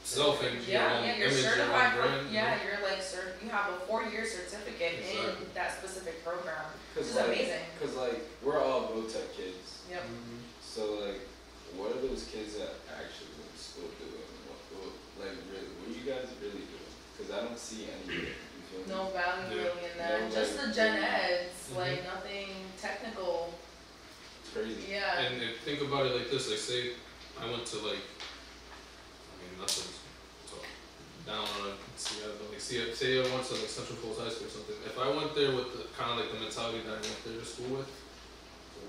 self and your own you're image, certified your own brand. you're like you have a 4-year certificate in that specific program, which is like, amazing. Cause like we're all VOTEC kids. Yep. So like, what are those kids that actually went to school doing? Like really, what are you guys really doing? Cause I don't see any. No value really in that. No, just like, the gen eds, like nothing technical. It's crazy. Yeah. And think about it like this: like, say I went to like, not to talk down on it. Say I went to like Central Falls High School or something. If I went there with the kind of like the mentality that I went there to school with,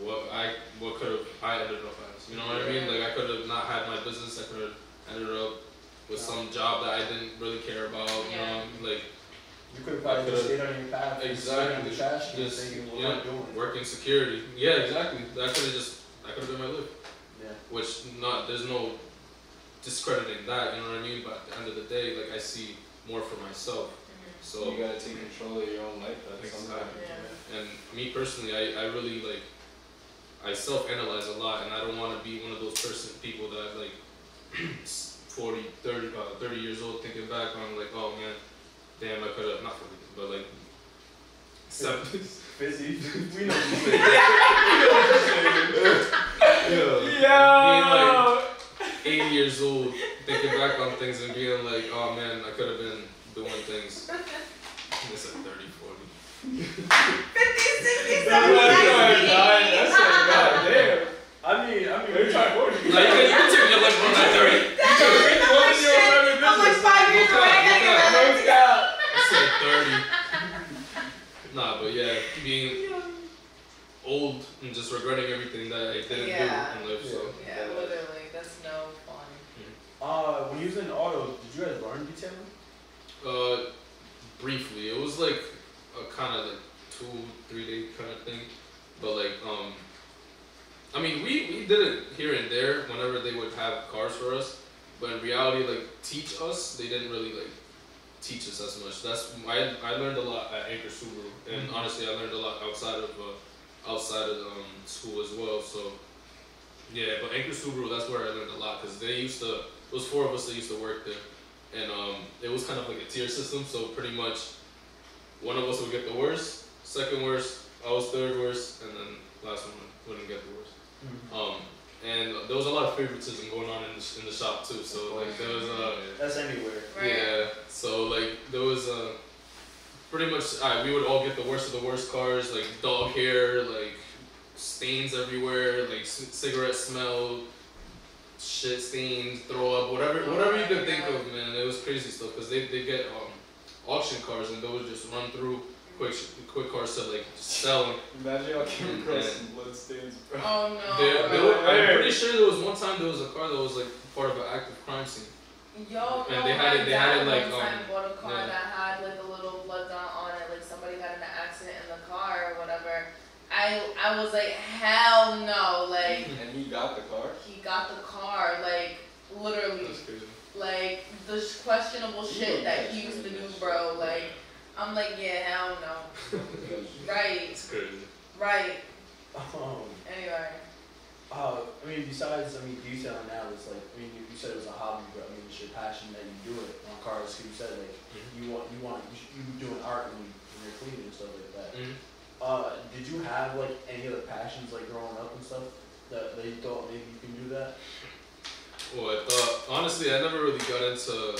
what could have I ended up as? You know what I mean? Like I could have not had my business. I could have ended up with some job that I didn't really care about. You know, like. You could have probably just stayed on your path. Exactly. The trash just thinking, what am I doing? Working security. Yeah, exactly. That could have been my life. Yeah. Which there's no discrediting that. You know what I mean? But at the end of the day, like I see more for myself. So you gotta take control of your own life. Exactly. And me personally, I really like. I self-analyze a lot, and I don't want to be one of those people that like 30 years old thinking back on like, oh man. Damn, I could have not forget, but like, busy. We know being like 80 years old, thinking back on things and being like, oh man, I could have been doing things. It's like 30, 40. 50, 60, 70, That's like, goddamn. I mean, You're trying to work. Like, you can take your life from that 30. I'm like 5 years away. I gotta get that worked out. It's like 30. Nah, but yeah, being old and just regretting everything that I didn't do in life. So Yeah, literally, that's no fun. when you was in auto, did you guys learn detailing? Briefly, it was like a kind of like 2-3 day kind of thing, but like I mean, we did it here and there whenever they would have cars for us, but in reality, like teach us, they didn't really like teach us as much. I learned a lot at Anchor Subaru, and honestly, I learned a lot outside of school as well. So yeah, but Anchor Subaru, that's where I learned a lot because it was 4 of us that used to work there, and it was kind of like a tier system. So pretty much, one of us would get the worst, second worst, I was third worst, and then last one wouldn't get the worst. And there was a lot of favoritism going on in the shop too. So like there was that's anywhere. yeah. So like there was pretty much we would all get the worst of the worst cars, like dog hair, like stains everywhere, like cigarette smell, shit stains, throw up, whatever you could think of, man. It was crazy stuff because they get auction cars and they would just run through quick cars to like sell. Imagine y'all came across some bloodstains, bro. Oh no. I'm pretty sure there was one time there was a car that was like part of an active crime scene. Yo, and they had it like one time bought a car that had like a little blood dot on it, like somebody had an accident in the car or whatever. I was like, hell no, like. And he got the car? He got the car, like, literally. That's crazy. Like, the questionable shit that he used to do, bro, like, I'm like, yeah, hell no. Right. It's crazy. Right. Anyway. I mean, besides, detailing now is like, you said it was a hobby, but it's your passion that you do it on cars. Cause you said like, you doing art when you're cleaning and stuff like that. Did you have like any other passions like growing up and stuff that you thought maybe you can do that? Well, I thought honestly, I never really got into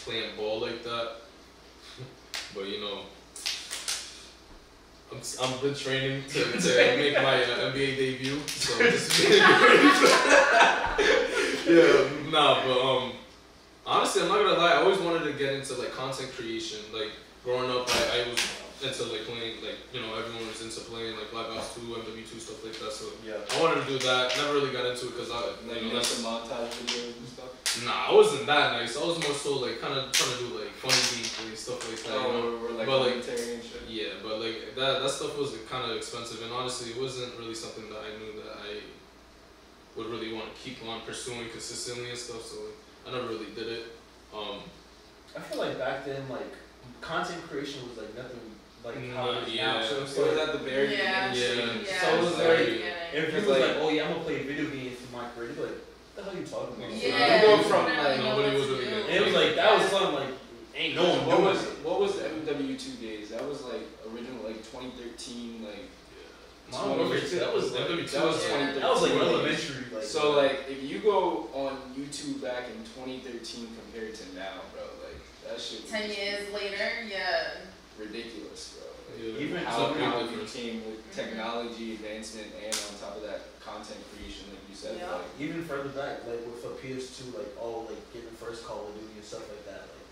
playing ball like that. But you know, I'm been training to make my NBA debut. So just yeah, nah, but honestly, I'm not gonna lie. I always wanted to get into like content creation. Like growing up, I was into like playing, like, you know, everyone was into playing like Black Ops 2, MW2, stuff like that. So Yeah. I wanted to do that. Never really got into it because I, Like you know, make some montage videos and stuff. nah, I wasn't that nice. I was more so like kind of trying to do like funny gameplay stuff like that. You know? Or like But, like, commentary and shit. Yeah, but like that stuff was kind of expensive, and honestly, it wasn't really something that I knew that I would really want to keep on pursuing consistently and stuff. So like, I never really did it. I feel like back then, like, content creation was like nothing like how it is Yeah. now. So it's So was like, at the very Yeah. beginning Yeah. stage. So it was very like- beginning. if you It's was like- like, oh yeah, I'm gonna play video games for my career, you'd be like, what the hell are you talking about? Yeah. You go from, you like, never know nobody what was to really do. good. And it was like, that was something like, ain't no one What doing was it. what was the MW2 days? That was like original, like 2013, like. I don't remember, that was like, MW2 That was Yeah. 2013. that was like Yeah. elementary. Like, So like, if you go on YouTube back in 2013 compared to now, bro, like that shit was 10 years later, yeah. ridiculous, bro. Like, Yeah. Even how It's a big it difference. became with technology advancement and on top of that content creation, like you said, Yeah. like even further back, like with the PS2, like all like getting the first Call of Duty and stuff like that. Like,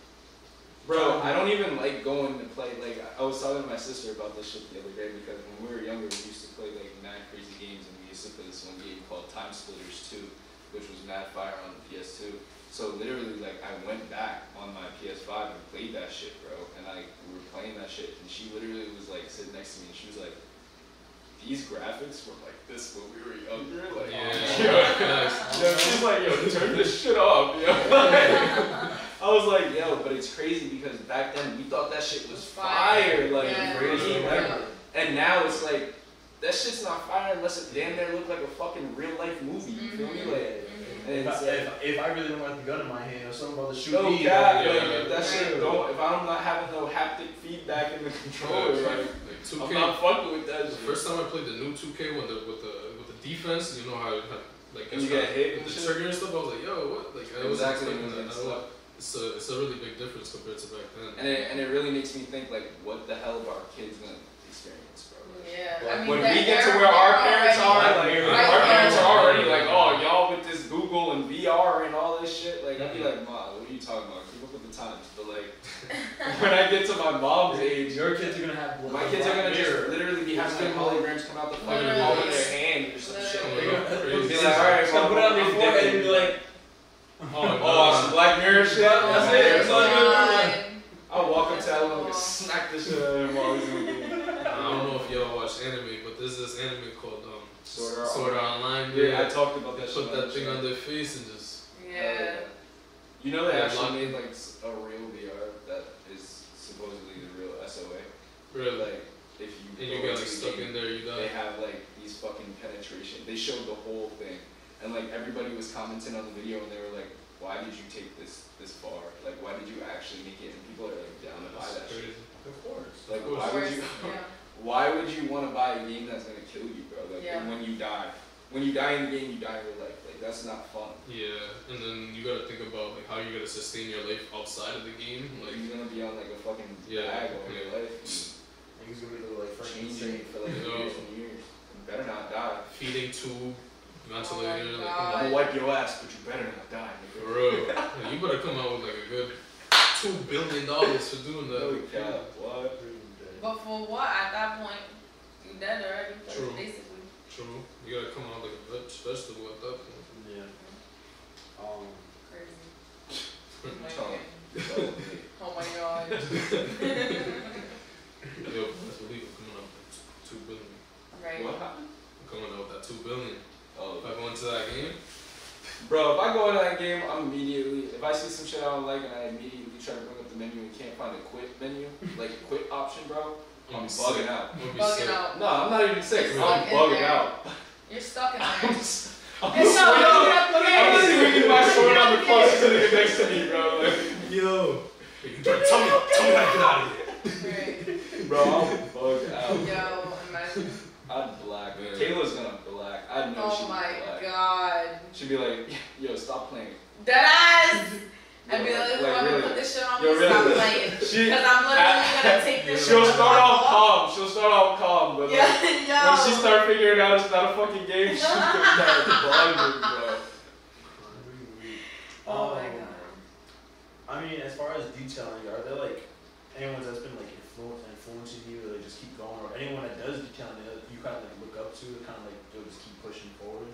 bro, I don't even like going to play. Like I was talking to my sister about this shit the other day because when we were younger, we used to play like mad crazy games, and we used to play this one game called Time Splitters 2, which was mad fire on the PS2. So literally, like I went back on my PS5 and played that shit, bro. And we were playing that shit, and she literally was like sitting next to me, and she was like, "These graphics were like this when we were younger." Like, Yeah. yo, she's like, "Yo, turn this shit off, yo." I was like, "Yo," but it's crazy because back then we thought that shit was fire, like Yeah. crazy. Yeah. And now it's like that shit's not fire unless it damn near look like a fucking real life movie. You feel me? Like, and if, it's I, like, if I really don't want the gun in my hand or something about to shoot no me, God, Yeah. like, if that shit don't. If I'm not having no haptic feedback in the controller, like, Like I'm 2K. not fucking with that The shit. first time I played the new 2K with the defense, you know how it had, like And you get hit and the shit? trigger and stuff. I was like, yo, what? Like I wasn't Exactly, expecting that it's at all. like- It's a really big difference compared to back then. And it really makes me think like, what the hell are our kids gonna experience, bro? Like, Yeah. Like, I mean, when they're- we get to they're- where our they're parents already- are, like Right our parents now. are already like, oh, y'all with this Google and VR and all this shit. Like, I'd be like, Ma, what are you talking about? Keep up with the times. But like, when I get to my mom's age, your kids are gonna have. my kids are gonna just literally be having like holograms come out the fucking palm of their hand or some shit. Literally. Be like, all right, Just gonna put it on their Mom, forehead and be like, oh, some Black Mirror shit. That's it. That's all you're gonna do. God. I'll walk up to Ellen and smack the shit out of him while he's in the game. I don't know if y'all watch anime, but there's this anime called Sword Art Online. Yeah, I talked about They that put shit. that thing on their face and just Yeah. You know they Yeah, actually lock- made like a real VR that is supposedly the real SOA. really. Like if you And you go get into like the stuck game, in there, you they die. have like these fucking penetration. They showed the whole thing, and like everybody was commenting on the video, and they were like, "Why did you take this far? Like, why did you actually make it?" And people are like down to buy that shit. Crazy. of course. Like, Of why would you? Yeah. Why would you want to buy a game that's gonna kill you, bro? Like, Yeah. and when you die in the game, you die in real life. Like, that's not fun. Yeah, and then you gotta think about like how you're gonna sustain your life outside of the game. Like, Like, you're gonna be on like a fucking Yeah, bag all yeah. your life. Niggas gonna be like freaking Changing insane. for like You know. years and years. You better not die. feeding tube, ventilator, my like God. come I'm on. gonna wipe your ass, but you better not die, For nigga. real. Like, you better come out with like a good $2 billion for doing that. Holy cow, what? But for what? At that point, you dead already. True. Basically. True. You gotta come out like a vegetable at that point. Yeah. Crazy. Oh my Tell God. him. Oh my God. Yo, best believe I'm coming out with 2 billion. Right. What happened? I'm coming out with that 2 billion. Oh, If I go into that game, bro, if I go into that game, I'm immediately, if I see some shit I don't like and I immediately try to bring up the menu and can't find a quit menu, like a quit option, bro, I'm bugging out. I'm gonna be Bugging sick. out. No, I'm not even sick. You're I'm stuck in bugging there. out. You're stuck in there. I'm It's not I'm swinging my sword on the closest nigga next to me, bro. Like, Yo. You better tell me how to get out of here. Right. bro, I'm bugged out. Yo, imagine. I'd black. Yeah. Kayla's gonna black. I know Oh she'd my black. God. She'd be like, yo, stop playing. Deadass. I'd be like, whoever really. put this shit on Yo, me, stop really. playing. She- Because I'm literally gonna take this She'll shit start off. off calm, but Yeah, like, yo. when she start figuring out it's not a fucking game, she's gonna start bugging, bro. Oh my god. I mean, as far as detailing, are there like anyone that's been like influencing you to like just keep going, or anyone that does detailing that you kind of like look up to kind of like just keep pushing forward?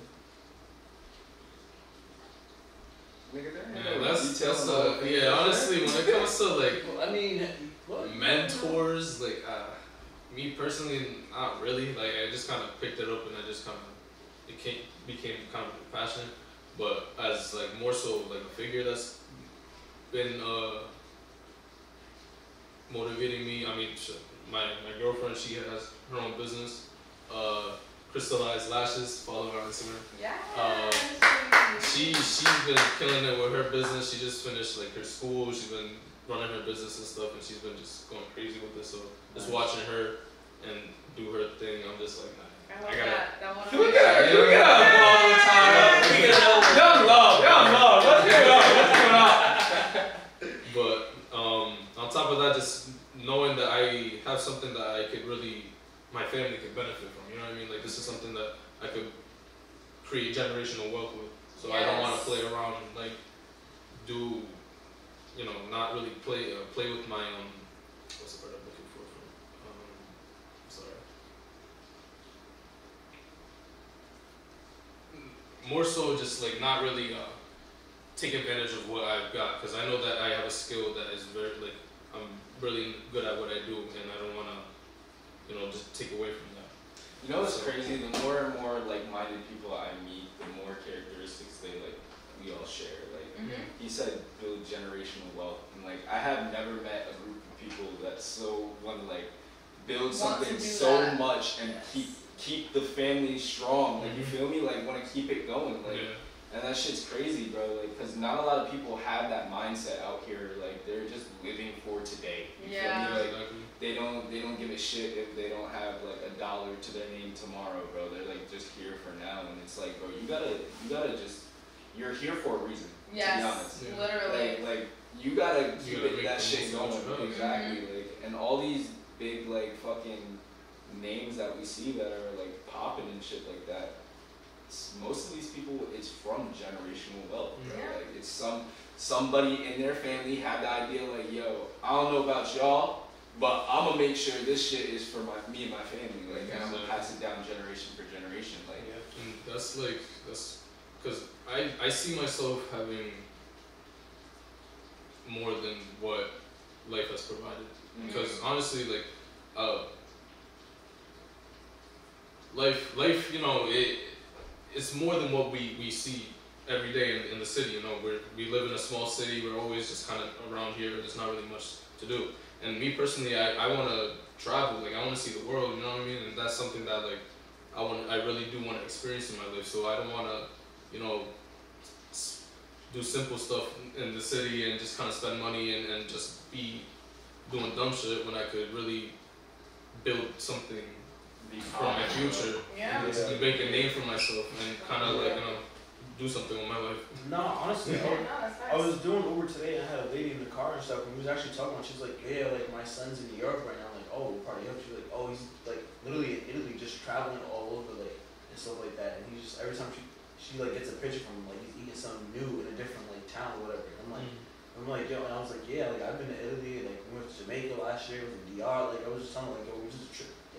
Nigga, there ain't Yeah, no that's detail yeah. Honestly, when it comes to like I mean, mentors, like me personally, not really. Like I just kind of picked it up and I just kind of became kind of a passion. But as like more so like a figure that's been motivating me. I mean, my girlfriend, she has her own business, Crystallized Lashes. Follow her on Instagram. Yeah. She's been killing it with her business. She just finished like her school. She's been running her business and stuff, and she's been just going crazy with it. So just watching her and do her thing, I'm just like, I gotta. That Look at her all the time. Young love. Let's get it up. But on top of that, just knowing that I have something that I could really, my family could benefit from. You know what I mean? Like this is something that I could create generational wealth with. So I don't want to play around and like do, you know, not really play with my what's the word I'm looking for? Sorry. More so just like not really take advantage of what I've got, because I know that I have a skill that is very like I'm really good at what I do, and I don't want to, you know, just take away from that. You know what's crazy? The more and more like-minded people I meet, the more characteristics we all share. Like he said, build generational wealth, and like I have never met a group of people that so want to like build something so that. much and keep the family strong. Like you feel me? Like want to keep it going. Like. And that shit's crazy, bro. Like, cause not a lot of people have that mindset out here. Like, they're just living for today. You feel me? Like, they don't give a shit if they don't have like $1 to their name tomorrow, bro. They're like just here for now, and it's like, bro, you gotta just, you're here for a reason. Yes, to be honest. literally. Like you gotta keep gotta that shit going. Exactly. Exactly. Like, and all these big like fucking names that we see that are like popping and shit like that. Most of these people, it's from generational wealth, bro. Yeah. Like it's somebody in their family had the idea like, yo, I don't know about y'all, but I'm gonna make sure this shit is for me and my family, like, and I'm gonna pass it down generation for generation, like. And that's because I see myself having more than what life has provided. Because honestly, like, life, you know, it's more than what we see every day in the city. You know, we live in a small city. We're always just kind of around here. There's not really much to do. And me personally, I want to travel. Like I want to see the world. You know what I mean? And that's something that like I really do want to experience in my life. So I don't want to, you know, do simple stuff in the city and just kind of spend money and just be doing dumb shit when I could really build something for my future, and make a name for myself, and kind of like, you know, do something with my life. No, honestly, I was doing Uber today and I had a lady in the car and stuff, and we was actually talking about, she was like, yeah, like my son's in New York right now. I'm like, oh, we'll probably help. She was like, oh, he's like literally in Italy just traveling all over, like, and stuff like that. And he's just, every time she like gets a picture from him, like he's eating something new in a different like town or whatever. And I'm like, yo, and I was like, yeah, like I've been to Italy, like we went to Jamaica last year, with the DR, like I was just telling like, yo, we just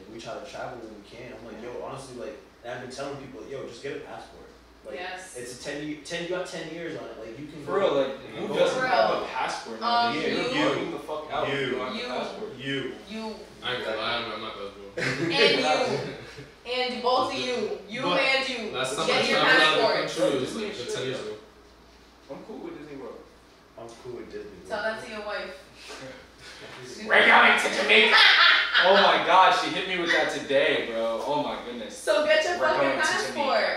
we try to travel when we can. I'm like, yo, honestly, like, and I've been telling people, yo, just get a passport. Like, it's a you got 10 years on it. Like, you can for real, like, who doesn't have a passport now? You. Get the fuck out. You. Don't have a passport. You. I ain't gonna lie, I'm not gonna go. And both of you. You and you. Last time get I your traveled out of the passport. country was like 10 years ago. I'm cool with Disney World. I'm cool with Disney World. Tell that to your wife. We're going to Jamaica. Oh my god, she hit me with that today, bro. Oh my goodness. So get your We're fucking going to passport.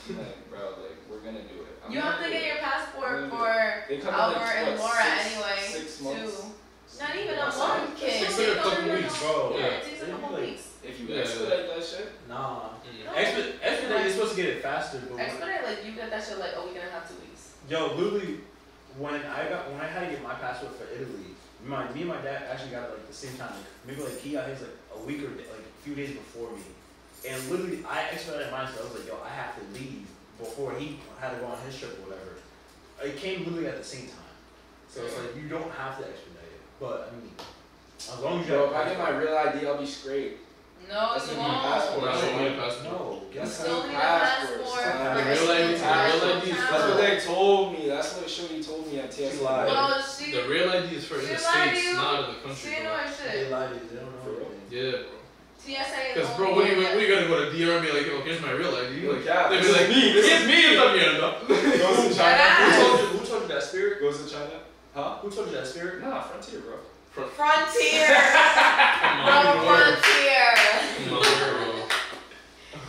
Like, bro, like, we're gonna do it. You have to get your passport for They come in, Albert like, and what, Laura 6 anyway. months? Too. Not even a month, kid. It's been a couple weeks, bro. Yeah, it takes a couple weeks. If you expedite that shit? Nah. No. Expedite, you're supposed to get it faster, but Expedite, like, you get that shit like, oh, we're gonna have 2 weeks. yo, literally, when I had to get my passport for Italy, me and my dad actually got it like the same time. Like, maybe like he got his like a week or like a few days before me, and literally I expedited mine. So I was like, yo, I have to leave before he had to go on his trip or whatever. It came literally at the same time, so it's like you don't have to expedite it. But I mean, as long as you Bro, have if I get my real ID, I'll be straight. No, That's you a new passport. won't. That's only a passport. no. You That's still how need a passports, passport. son. for The real ID, international the real ID is That's travel. what they told me. That's what Shorty told me at TSA. She lied. Well, she The real ID is for in She the lied to States, you? not in the country, she bro. know her They shit. lie to you. They don't know For real? anything. Yeah, bro. TSA is Because, bro, only what are you gonna go to DR and be like, oh, here's my real ID? Like, Yeah, they'd this be is like, me, this it's is me, I'm mierda. Goes to China. Deadass. Who told you that spirit? Goes to China. Huh? Who told you that spirit? Nah, Frontier, bro. Frontier. Come Bro, on, bro. Frontier. Come on, bro.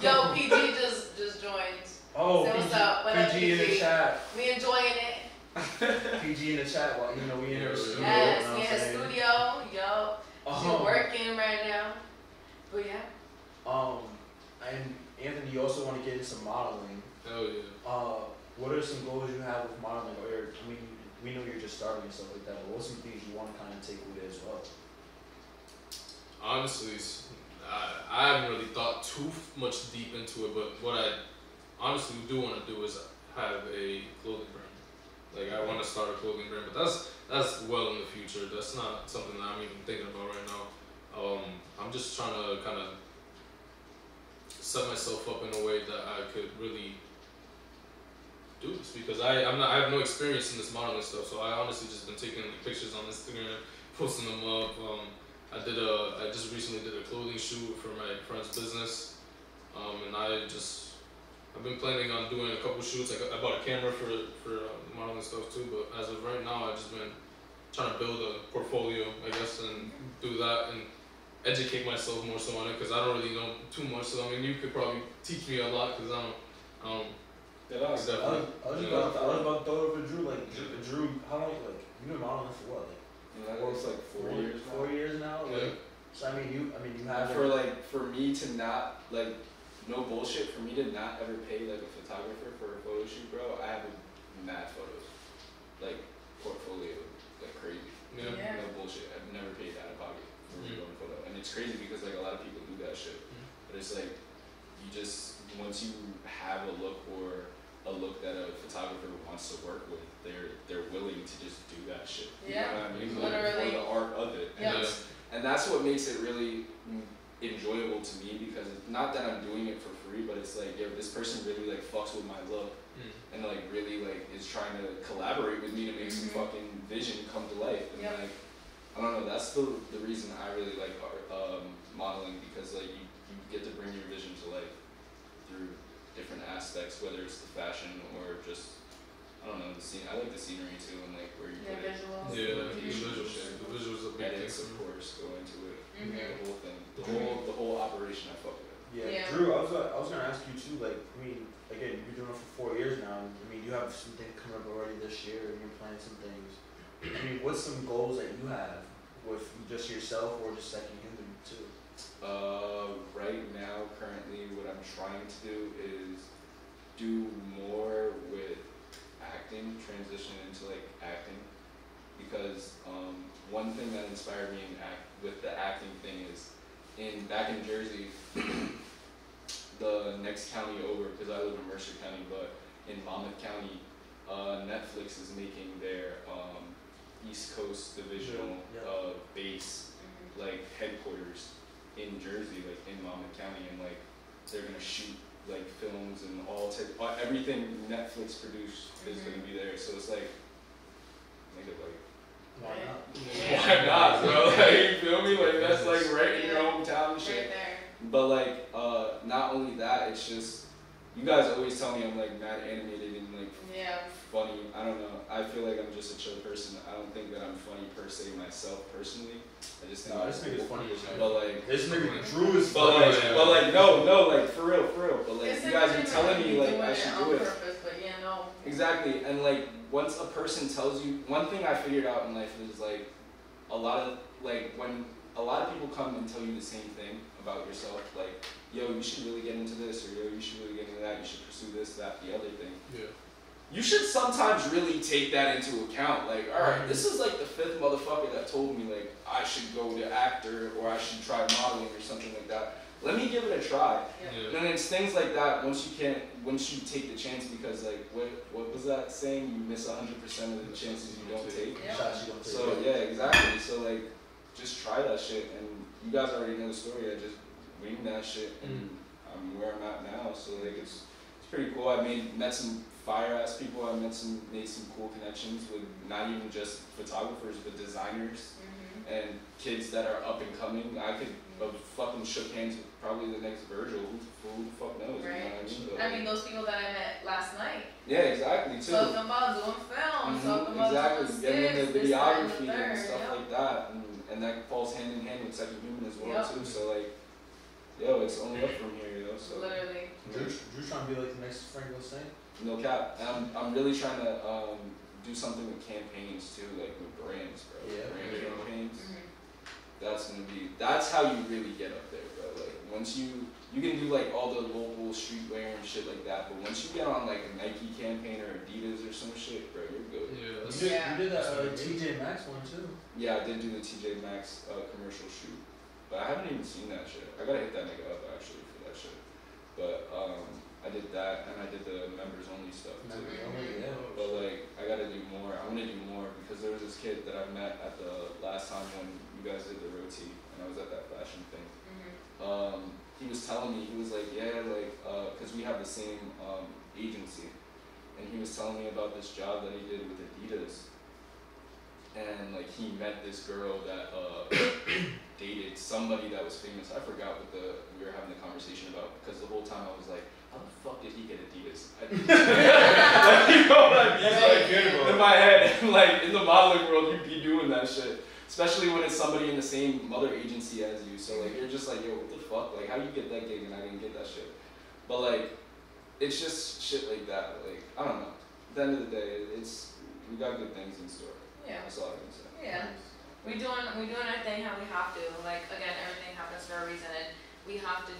Yo, PG just joined. Oh, Say what's up. What up, PG in the PG? chat. We enjoying it. PG in the chat. While you know we in her studio. Yes, you know we in what I'm the saying? studio. Yo, she working right now. But yeah. And Anthony, you also want to get into some modeling. Hell yeah. What are some goals you have with modeling? Or I mean, we know you're just starting and stuff like that. But what's some things you want to kind of take with it as well? Honestly, I haven't really thought too much deep into it, but what I honestly do want to do is have a clothing brand. Like, I want to start a clothing brand, but that's well in the future. That's not something that I'm even thinking about right now. I'm just trying to kind of set myself up in a way that I could really do this, because I have no experience in this modeling stuff. So I honestly just been taking like, pictures on Instagram, posting them up. I just recently did a clothing shoot for my friend's business, and I've been planning on doing a couple shoots. I bought a camera for modeling stuff too, but as of right now, I've just been trying to build a portfolio, I guess, and do that and educate myself more so on it, because I don't really know too much. So I mean, you could probably teach me a lot, because I don't Yeah, that's definitely. I was about to throw it over to Drew. Like Drew, how long? Like you've been modeling for what? Like it's like 4 years now. 4 years now. Yeah. Like, so I mean, you have For me to not like no bullshit, for me to not ever pay like a photographer for a photo shoot, bro, I have mad photos, like portfolio, like crazy. Yeah. Yeah. No bullshit. I've never paid out of pocket for one photo, and it's crazy because like a lot of people do that shit, but it's like you just once you have a look that a photographer wants to work with, they're willing to just do that shit. You Yeah. know what I mean? Literally. For the art of it. Yeah. And that's what makes it really enjoyable to me, because it's not that I'm doing it for free, but it's like, yo, this person really like fucks with my look and like really like is trying to collaborate with me to make some fucking vision come to life. And like, I don't know, that's the reason I really like art, modeling, because like you get to bring your vision to life through different aspects, whether it's the fashion or just, I don't know, the scene. I like the scenery too, and like where you put it. Visuals. Yeah, the Location, visuals. shit. The visuals are big Edits, thing. of course, go into it. Mhm. The whole thing, the whole operation. I fuck with it. Yeah. Yeah. Drew, I was gonna ask you too. Like, I mean, again, you've been doing it for 4 years now. I mean, you have some things coming up already this year, and you're planning some things. I mean, what's some goals that you have with just yourself or just second human too? Right now, currently, what I'm trying to do is do more with acting, transition into like acting, because one thing that inspired me with the acting thing is back in Jersey, the next county over, because I live in Mercer County, but in Monmouth County, Netflix is making their East Coast divisional base, like headquarters in Jersey, like in Monmouth County, and like they're gonna shoot like films and everything Netflix produced is gonna be there. So it's like, make it like, Why not? why not, bro? Like, you feel me? Like that's like right in your hometown and shit. Right there. But like, not only that, it's just you guys always tell me I'm like mad animated and like Yeah. funny. I don't know. I feel like I'm just a chill person. I don't think that I'm funny per se myself personally. I just think No, this nigga's funny as hell. But like, This nigga Drew is but funny. like, no, like for real. But like, It's you guys like are telling me like doing I it should on do it. purpose, but yeah, no. Exactly, and like once a person tells you, one thing I figured out in life is like a lot of when a lot of people come and tell you the same thing about yourself, like, yo, you should really get into this, or yo, you should really get into that, you should pursue this, that, the other thing. Yeah. you should sometimes really take that into account. Like, all right, this is like the 5th motherfucker that told me like I should go to actor or I should try modeling or something like that. Let me give it a try. Yeah. And it's things like that once you take the chance, because like what was that saying? You miss 100% of the chances you don't take. Yeah. Shots you don't take. So yeah, exactly. So like, just try that shit, and you guys already know the story. I just winged that shit, and I'm where I'm at now. So like, it's pretty cool. I met some fire ass people. I made some cool connections with not even just photographers, but designers and kids that are up and coming. I could have fucking shook hands with probably the next Virgil. Who the fuck knows? Right. You know what I mean? But, I mean, those people that I met last night. yeah, exactly too. Talking about doing film, talking about Exactly, doing getting sticks, the this, that, and the videography and third, stuff yeah. like that, and that falls hand in hand with Second Human as well Yep. too. So like, yo, it's only up from here, yo. So Literally. Drew's trying to be like the next Frank Saint. no cap. And I'm really trying to do something with campaigns too, like with brands, bro. Yeah. Brand campaigns. That's how you really get up there, bro. Like once you can do like all the local streetwear and shit like that, but once you get on like a Nike campaign or Adidas or some shit, bro, you're good. Yeah. You did that TJ Maxx one too. Yeah, I did do the TJ Maxx commercial shoot, but I haven't even seen that shit. I gotta hit that nigga up actually for that shit. But I did that, and I did the members only stuff too. But like, I gotta do more. I wanna do more because there was this kid that I met at the last time when you guys did the roti, and I was at that fashion thing. He was telling me, he was like, yeah, like, cause we have the same agency, and he was telling me about this job that he did with Adidas. And like he met this girl that dated somebody that was famous. I forgot what we were having the conversation about, because the whole time I was like, how the fuck did he get Adidas? Like, you know what I mean? Like, in my head, like in the modeling world, you'd be doing that shit, especially when it's somebody in the same mother agency as you. So like you're just like, yo, what the fuck? Like how you get that gig and I didn't get that shit? But like, it's just shit like that. Like I don't know. At the end of the day, we got good things in store. Yeah. That's all I can say. Yeah. We doing our thing how we have to. Like again, everything happens for a reason, and we have to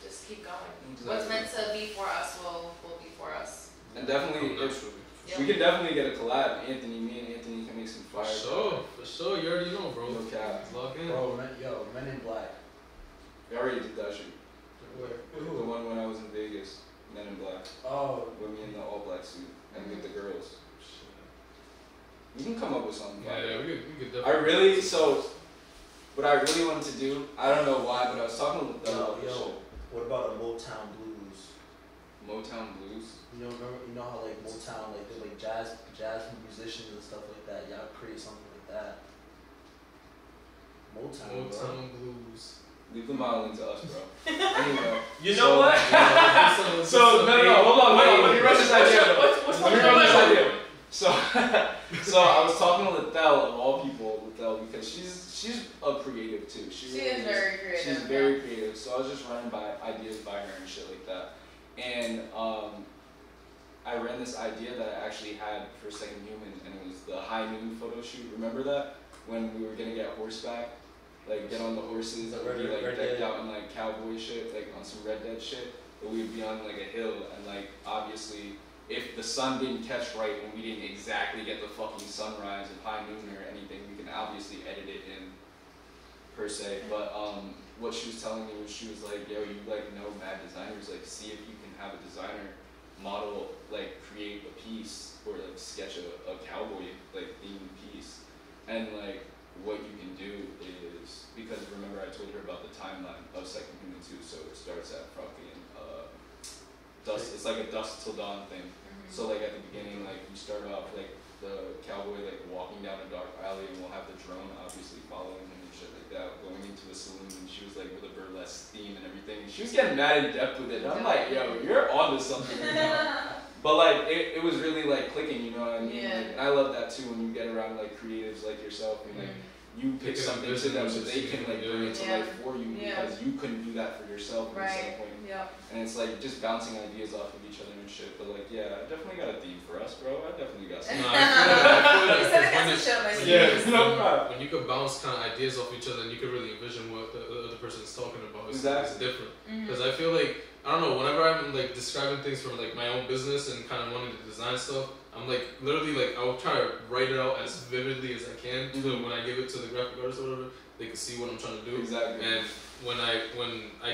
just keep going. Exactly. What's meant to be for us will be for us. And definitely, we can definitely get a collab. Me and Anthony can make some fire. For sure. You already know, bro. No cap. Lock in. Bro, Men in Black. We already did that shit. Where? The one when I was in Vegas, Men in Black, Oh. with me in the all black suit and with the girls. We can come up with something. Yeah, we could definitely. What I really wanted to do, I don't know why, but I was talking with them about this shit. What about a Motown Blues? Motown Blues. You know how like Motown, like they're like jazz musicians and stuff like that. Y'all create something like that. Motown Blues. Leave the modeling to us, bro. Anyway, You know what? So no, hold on. Let me run this idea. Let me run this idea. So I was talking to Lethel, of all people, because she's a creative too. She is very creative. She's very creative. So I was just running ideas by her and shit like that. And I ran this idea that I actually had for Second Human, and it was the high noon photo shoot. Remember that? When we were gonna get horseback, like get on the horses and be like decked out in like cowboy shit, like on some Red Dead shit. But we'd be on like a hill, and like obviously, if the sun didn't catch right and we didn't exactly get the fucking sunrise of high noon or anything, we can obviously edit it in per se. But what she was telling me was, she was like, yo, you like know mad designers, like see if you can have a designer model, like create a piece or like sketch a cowboy like themed piece. And like what you can do is, because remember I told her about the timeline of Second Human 2, so it starts at fucking dusk. It's like a dusk till dawn thing. So like at the beginning, like you start off like the cowboy like walking down a dark alley, and we'll have the drone obviously following him and shit like that, going into a saloon, and she was like with a burlesque theme and everything. She was getting mad in depth with it, and I'm like, yo, you're onto something right now. But like it was really like clicking, you know what I mean? Yeah. Like, and I love that too when you get around like creatives like yourself, and like you pitch can something to envision them what so you they see. can like Yeah. bring it to Yeah. life for you Yeah. because you couldn't do that for yourself at some Right. point. Yep. And it's like just bouncing ideas off of each other and shit. But like, yeah, I definitely got a theme for us, bro. I definitely got No, some. I feel He said it like has to show my Yeah. sleeves. No problem. when you could bounce kind of ideas off each other and you could really envision what the other person's talking about, it's Exactly. different. Mhm. Because I feel like, I don't know, whenever I'm like describing things from like my own business and kind of wanting to design stuff, I'm like literally like I'll try to write it out as vividly as I can so Mhm. when I give it to the graphic artist or whatever, they can see what I'm trying to do. Exactly. And when I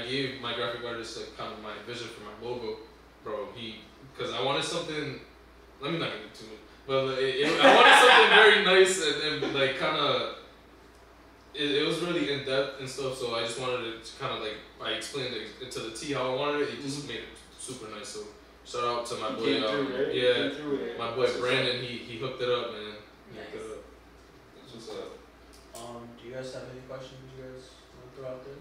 gave my graphic artist like kind of my vision for my logo, bro, because I wanted something. Let me not get into it, but I wanted something very nice and like kind of. It was really in depth and stuff, so I just wanted it to kind of like I explained it to the T how I wanted it. He just made it super nice. So shout out to my You boy, came through, right? You yeah, came through with it. my boy Brandon. He hooked it up, man. He hooked Nice. it up. That's what's up. Do you guys have any questions you guys want to throw out there?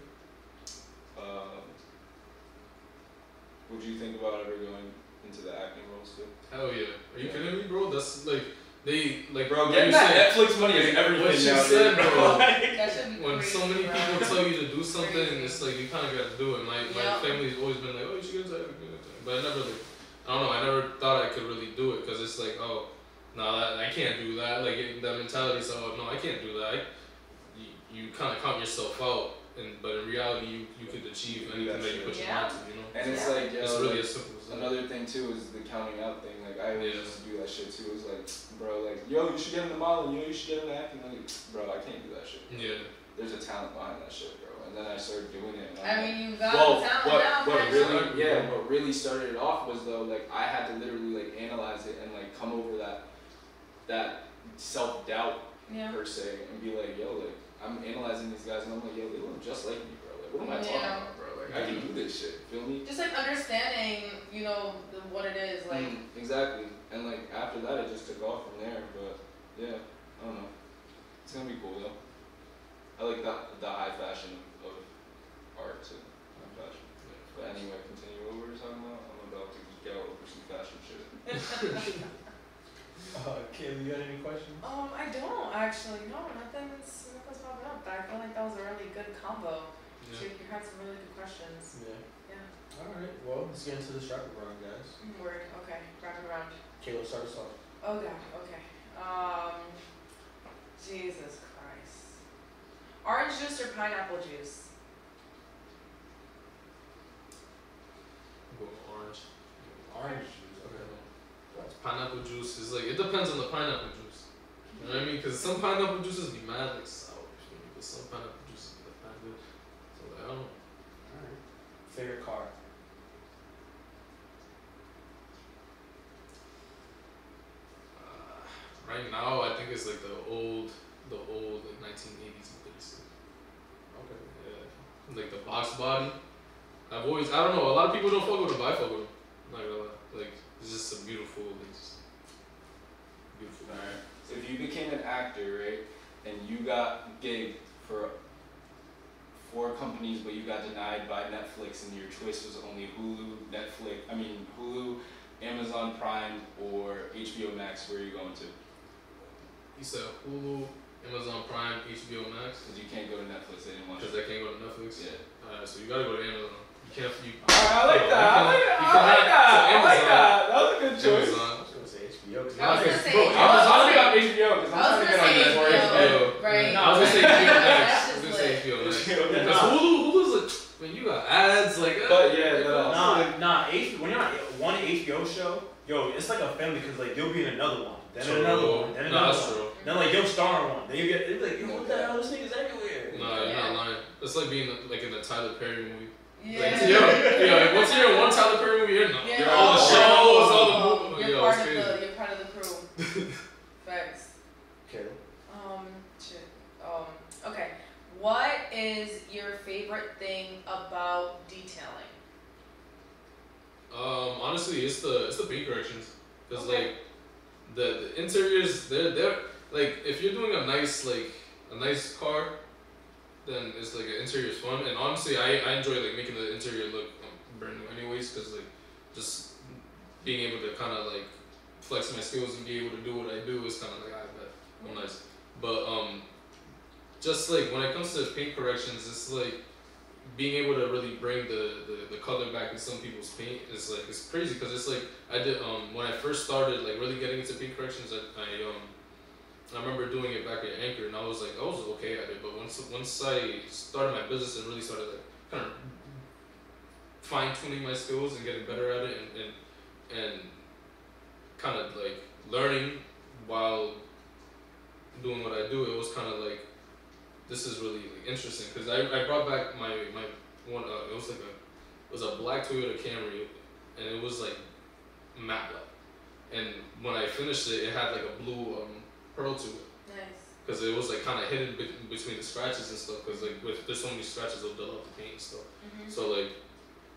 Would you think about ever going into the acting roles too? Hell yeah! Are you Yeah. kidding me, bro? That's like they like Bro, what getting you that said. Netflix money is everything What you nowadays. said, bro. That should be When so crazy, many bro. people tell you to do something, Crazy. it's like you kind of got to do it. My Yep. family's always been like, oh, you should get into acting, but I never like, I don't know, I never thought I could really do it because it's like, oh, no, I can't do that. Like that mentality is, oh, no, I can't do that. You kind of count yourself out, but in reality, you could achieve anything that you put your mind to, you know. And it's Yeah. like, yo, It's really like, as simple as that. another thing too is the counting out thing. Like I always Yeah. used to do that shit too. It was like, bro, like, yo, you should get into modeling. Yo, you should get into acting. Like, bro, I can't do that shit. Yeah. There's a talent behind that shit, bro. And then I started doing it. And I'm I like, mean, you got well, the talent what, now, what man. really, yeah, what really started it off was though, like, I had to literally like analyze it and like come over that self doubt Yeah. per se and be like, yo, like, I'm analyzing these guys and I'm like, yo, they look just like me, bro. Like, what am I talking Yeah. about, bro? Like, I can do this shit. Feel me? Just like understanding, you know, what it is. Like, Exactly. And like after that, it just took off from there. But yeah, I don't know. It's gonna be cool though. I like the high fashion of art too. High fashion. But anyway, continue what we were talking about. I'm about to geek out over some fashion shit. Kayla, you got any questions? I don't actually. No, nothing's popping up. But I feel like that was a really good combo. Yeah. You had some really good questions. Yeah. Yeah. Alright, well, let's get into this rapid round, guys. Word. Okay. Wrap it around. Kayla, start us off. Oh god. Okay. Jesus Christ. Orange juice or pineapple juice? Go orange. Orange juice, okay. Pineapple juice is like, it depends on the pineapple juice. You know what I mean? Because some pineapple juices be mad like sour, but some pineapple juices be like mad good. So like, I don't know. Alright. Favorite car? Right now, I think it's like the old like 1980s Mercedes. Okay. Yeah, like the box body. I don't know. A lot of people don't fuck with them, but I fuck with them. Not gonna lie. Like it's just a beautiful, like, just beautiful. Alright. So if you became an actor, right, and you got gig for 4 companies, but you got denied by Netflix, and your choice was only Hulu, Amazon Prime, or HBO Max, where are you going to? You said Hulu, Amazon Prime, HBO Max. Because you can't go to Netflix, they didn't want you. Because I can't go to Netflix. Yeah. Alright, so you gotta go to Amazon. You can't. I like that. I like that. you I like cannot- that. so I like Amazon- that. That was a good choice. Amazon. I was gonna say HBO. I was gonna say Bro, HBO. Amazon be on HBO because I'm I was trying to get on gonna say this for HBO. HBO. Right. I was gonna say HBO Max. I That's was gonna just say lit. HBO Max. Yeah. Because Hulu's like, man, you got ads like. But yeah, no. When you're on one HBO show, yo, it's like a family because like you'll be in another one, then True. another one, then No, another that's one. true. Then like you'll star in one, then you get it's like, yo, what the hell? This nigga's everywhere. No, you're not lying. It's like being like in a Tyler Perry movie. Yeah. Like, like once you're in one Tyler Perry movie, you're Yeah. you're all the shows, all the movies. You're Yo, part it's of crazy. you're part of the crew. Facts. Okay. Shit. Okay. What is your favorite thing about detailing? Honestly, it's the paint corrections, cause Okay. like the interiors, they're like if you're doing a nice car, then it's like an interior is fun. And honestly, I enjoy like making the interior look brand new, anyways, cause like just being able to kind of like flex my skills and be able to do what I do is kind of like I bet I'm nice. But just like when it comes to paint corrections, it's like being able to really bring the color back in some people's paint is like it's crazy because it's like I did when I first started like really getting into paint corrections, I remember doing it back at Anchor and I was okay at it, but once I started my business and really started like kind of fine tuning my skills and getting better at it and kind of like learning while doing what I do, it was kind of like this is really like, interesting because I brought back my one it was a black Toyota Camry and it was like matte black, and when I finished it, it had like a blue pearl to it. Nice. Because it was like kind of hidden between the scratches and stuff. Because like there's so many scratches, they'll dull up the paint and stuff. Mm-hmm. So like,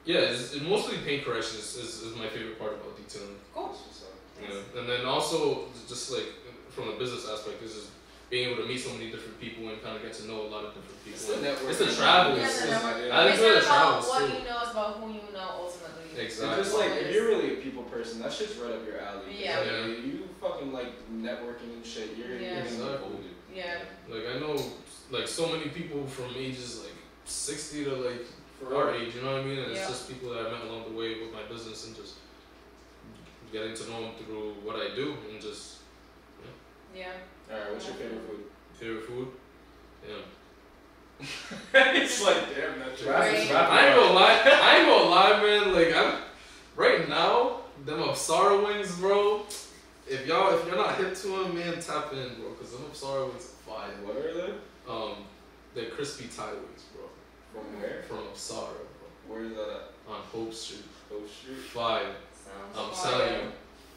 yeah, it's mostly paint correction is my favorite part about detailing. Cool. You know? And then also just like from a business aspect, this is being able to meet so many different people and kind of get to know a lot of different people. It's the network. It's the travels. Yeah, I enjoy the it's not travels about what too. you know, it's about who you know ultimately. Exactly. It's just like if you're really a people person, that shit's right up your alley. Yeah. Like, you fucking like networking and shit. You're Yeah. gonna be golden. Yeah. Like I know like so many people from ages like 60 to like For our real. age, you know what I mean? And Yeah. it's just people that I met along the way with my business and just getting to know them through what I do and just Yeah. Alright, what's your favorite food? favorite food. Yeah. It's like, damn, that's Right. I ain't gonna lie, man. Like I'm right now, them Upsara wings, bro. If you're not hip to them, man, tap in, bro. Cause them Upsara wings are fire. What are they? They're crispy Thai wings, bro. From where? From Upsara, bro. Where is that at? On Hope Street. Hope Street. Fire. I'm Sounds telling you,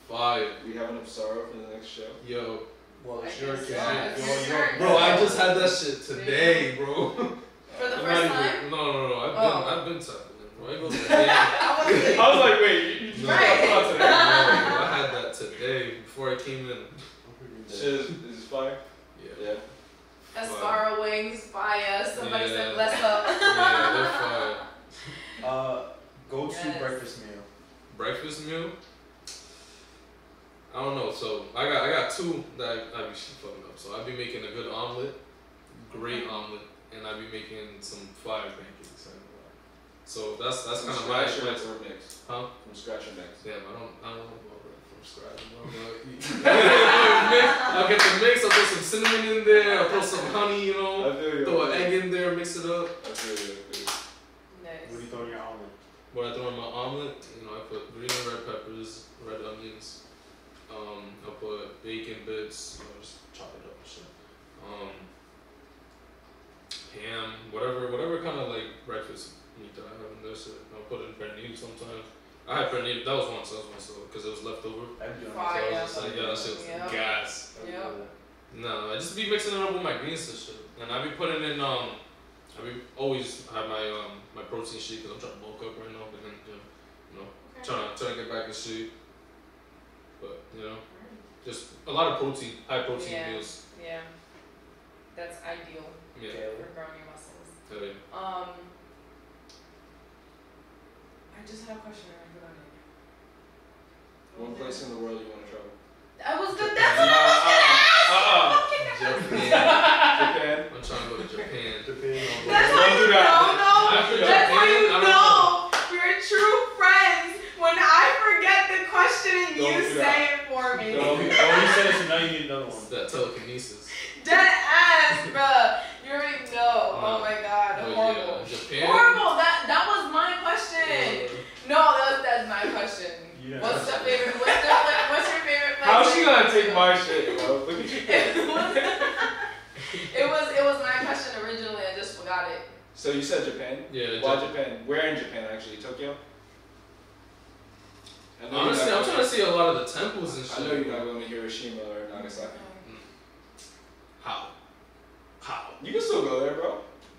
fire. We have an Upsara for the next show. Yo, Well, I it's your guess kid. so. You're- bro, I just had that shit today, bro. For the I'm first not time? even- No. Oh. I've been tapping in, bro. I go to the day. I was like, wait, you just Right. talked about today? I had that today before I came in. Shit, is this fire? Yeah. Yeah. Aspara wings, fire. Somebody Yeah. said bless up. Yeah, they're fire. Go-to Yes. breakfast meal. Breakfast meal? I don't know. So I got two that I be fucking up. So I be making a good omelet, great omelet, and I be making some fire pancakes. I ain't gonna lie. So that's From kind of my scratch or mix? Huh? From scratch or mix? Damn, I don't know about that from scratch. I'll get the mix. I'll throw some cinnamon in there. I'll throw some honey. You know, I feel you. throw an egg in there, mix it up. I feel you. Nice. What do you throw in your omelet? What I throw in my omelet, you know, I put green and red peppers, red onions. I'll put bacon bits, you know, just chop it up and shit. Ham, whatever kind of like breakfast meat that I have in there. So I'll put it in pernil sometimes. I had pernil, that was once, because it was left over. I'd be on Fire. So I was just like, yeah, that shit was Yeah. gas. Yeah. No, I just be mixing it up with my greens and shit. And I be putting in, I be always have my protein shake because I'm trying to bulk up right now, but then, you know, trying to get back in shape. But, you know, just a lot of protein, high protein Yeah. meals. Yeah. That's ideal Yeah. for growing your muscles. Hell yeah. I just had a question and I forgot it. One place in the world you want to travel? I was good. That's what I was Japan. Japan. I'm trying to go to Japan. That's why Don't you do that. know. After That's why Japan, you I don't know. We're true friends. When I forget the question and Don't you do say that. it for me. Don't do Oh, you said it, so now you need another It's one. that telekinesis. Dead ass, bruh. You already know. Oh my god. But Horrible. yeah, Japan. Horrible. That was my question. No, that's my question. Yeah. What's your favorite? What's your favorite place? How's she gonna take my shit, bro? Look at you. It was my question originally. I just forgot it. So you said Japan? Yeah, Why Japan? Where in Japan actually? Tokyo? I know Honestly, you're I'm not trying to see a lot of the temples and I shit. know you're not going to Hiroshima or Nagasaki. How? You can still go there, bro.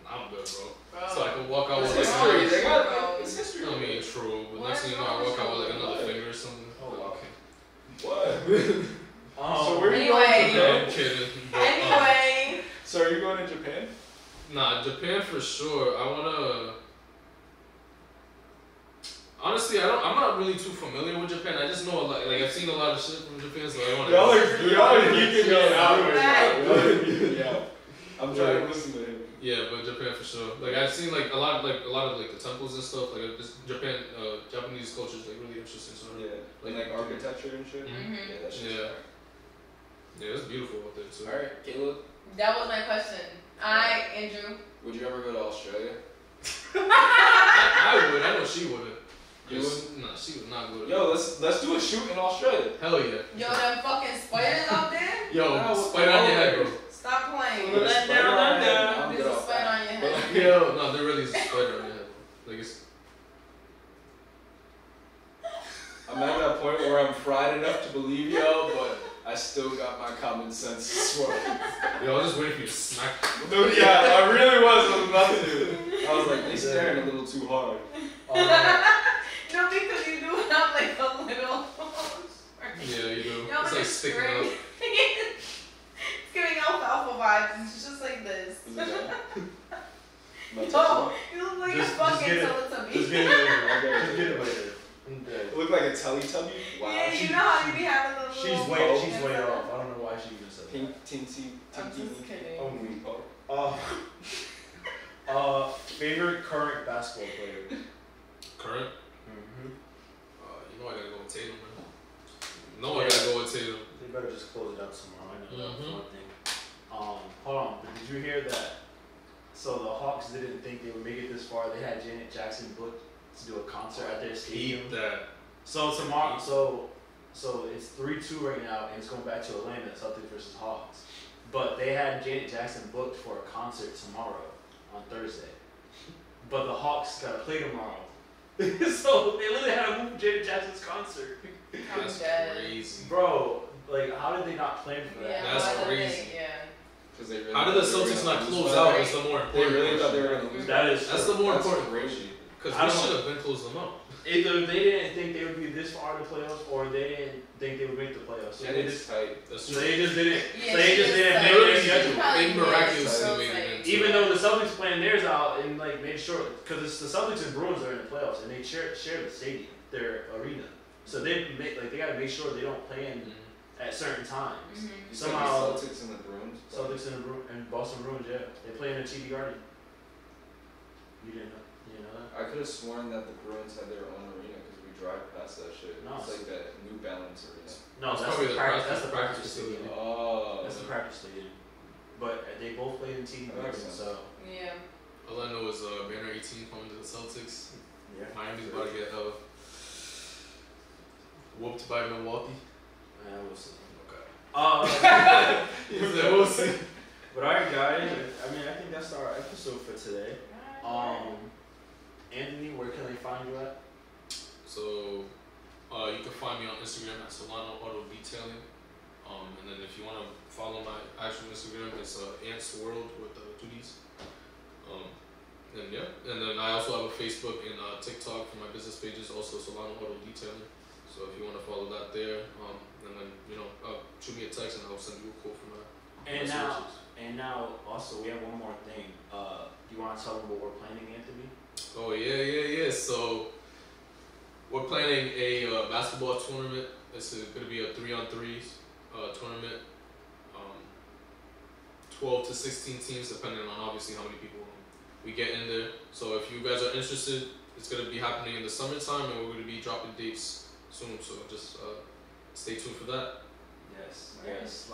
I'm good, bro. Bro. So I can walk out It's with like history. another. They got it's history. I mean, true, but What? next thing you know, I walk out with like another finger or something. Oh, wow. Okay. What? So where are you Anyway. going to I'm Japan? kidding. But, Anyway. So are you going to Japan? nah, Japan for sure. I wanna. Honestly, I'm not really too familiar with Japan. I just know a lot. Like I've seen a lot of shit from Japan, so I wanna. Y'all are geeking out. Right. Yeah. I I'm trying to listen to him. Yeah, but Japan for sure. Like I've seen like a lot of like the temples and stuff. Like this Japan, Japanese culture is like really interesting. So Yeah, like architecture and shit. Mm-hmm. Yeah, that shit's Yeah. fire. Yeah, it's beautiful out there too. All right, Caleb, That was my question. Andrew. would you ever go to Australia? I would. I know she wouldn't. You would? Nah, she would not go to. Yo, let's do a shoot in Australia. Hell yeah. Yo, them fucking spiders out there? Yo, No, spider on your head, bro. Stop playing. Put a Let spider down, on let my head, down. I'm There's good a off spider that. on your But, head. like, Yo, no, there really is a spider on your head, bro. Like it's. I'm at that point where I'm fried enough to believe y'all, but I still got my common sense swirl. Yo, I was just waiting for you to smack. Dude, yeah, I really was about to. I was like, they staring a little too hard. No, because you do have like a little. Yeah, you do. Yo, It's like it's sticking great. out. It's giving alfalfa vibes. It's just like this. Is it that? Am I No, touching you look like Just- a fucking just get it- Teletubby. Just get it later. Just get it later. I'm dead. it? Look like a Teletubby? Wow. Yeah, you know how you be having the She's little. way off. I don't know why she even said that. Pink, teensy, I'm tinky, just kidding. Oh, oh. Favorite current basketball player? Current? Mm-hmm. You know I gotta go with Tatum, man. No, I gotta go with Tatum. They better just close it out tomorrow. I know that's Mhm. one thing. Hold on. But did you hear that? So the Hawks didn't think they would make it this far. They had Janet Jackson booked to do a concert at their stadium. Eat that. So tomorrow, so it's 3-2 right now, and it's going back to Atlanta, Celtics versus Hawks. But they had Janet Jackson booked for a concert tomorrow on Thursday. But the Hawks gotta play tomorrow. So they literally had to move Janet Jackson's concert. I'm That's dead. crazy. Bro, like how did they not plan for that? Yeah, That's why did crazy. They, yeah. Because they really How did the thought they were Celtics gonna not lose close by- out? That's the more They important really thought they question. were going to lose. That is That's the more That's important crazy. question. Because I we don't should know. have been closing them out. Either they didn't think they would be this far in the playoffs, or they didn't think they would make the playoffs. So Yeah, they it's just, tight. That's so true. they just didn't. Yeah, so they she just was didn't like- make their They schedule. Probably They miraculously so made like- it in. Even though the Celtics planned theirs out and like made sure, because it's the Celtics and Bruins are in the playoffs, and they share the stadium, their arena. So they gotta make sure they don't play in at certain times. Mhm. You said the Somehow- Celtics and the Bruins. Celtics and Boston Bruins, yeah, they play in the TD Garden. You didn't know? You didn't know that? I could have sworn that the Bruins had their own arena because we drive past that shit. No. It's like that New Balance arena. No, It's that's probably the the practice. practice- That's the practice practice stadium. Oh. That's the practice stadium. But they both played in TD That Garden, makes sense. so Yeah. All I know is Banner 18 coming to the Celtics. yeah. Miami's about to get whooped by Milwaukee. Yeah, we'll see. Okay. He said, we'll see. But alright, guys. I mean, I think that's our episode for today. Anthony, where can they find you at? So, you can find me on Instagram at Solano Detailing. And then if you want to follow my actual Instagram, it's Ants World with 2 Ds. And yeah, and then I also have a Facebook and TikTok for my business pages, also Solano Detailing. So if you want to follow that there, and then shoot me a text and I'll send you a quote for my. And my now, services. and now, also we have one more thing. Do you want to tell them what we're planning, Anthony? Oh yeah. So we're planning a basketball tournament. It's going to be a 3-on-3s tournament. 12 to 16 teams, depending on obviously how many people we get in there. So if you guys are interested, it's going to be happening in the summertime, and we're going to be dropping dates soon. So just stay tuned for that. Yes. Right. Yes.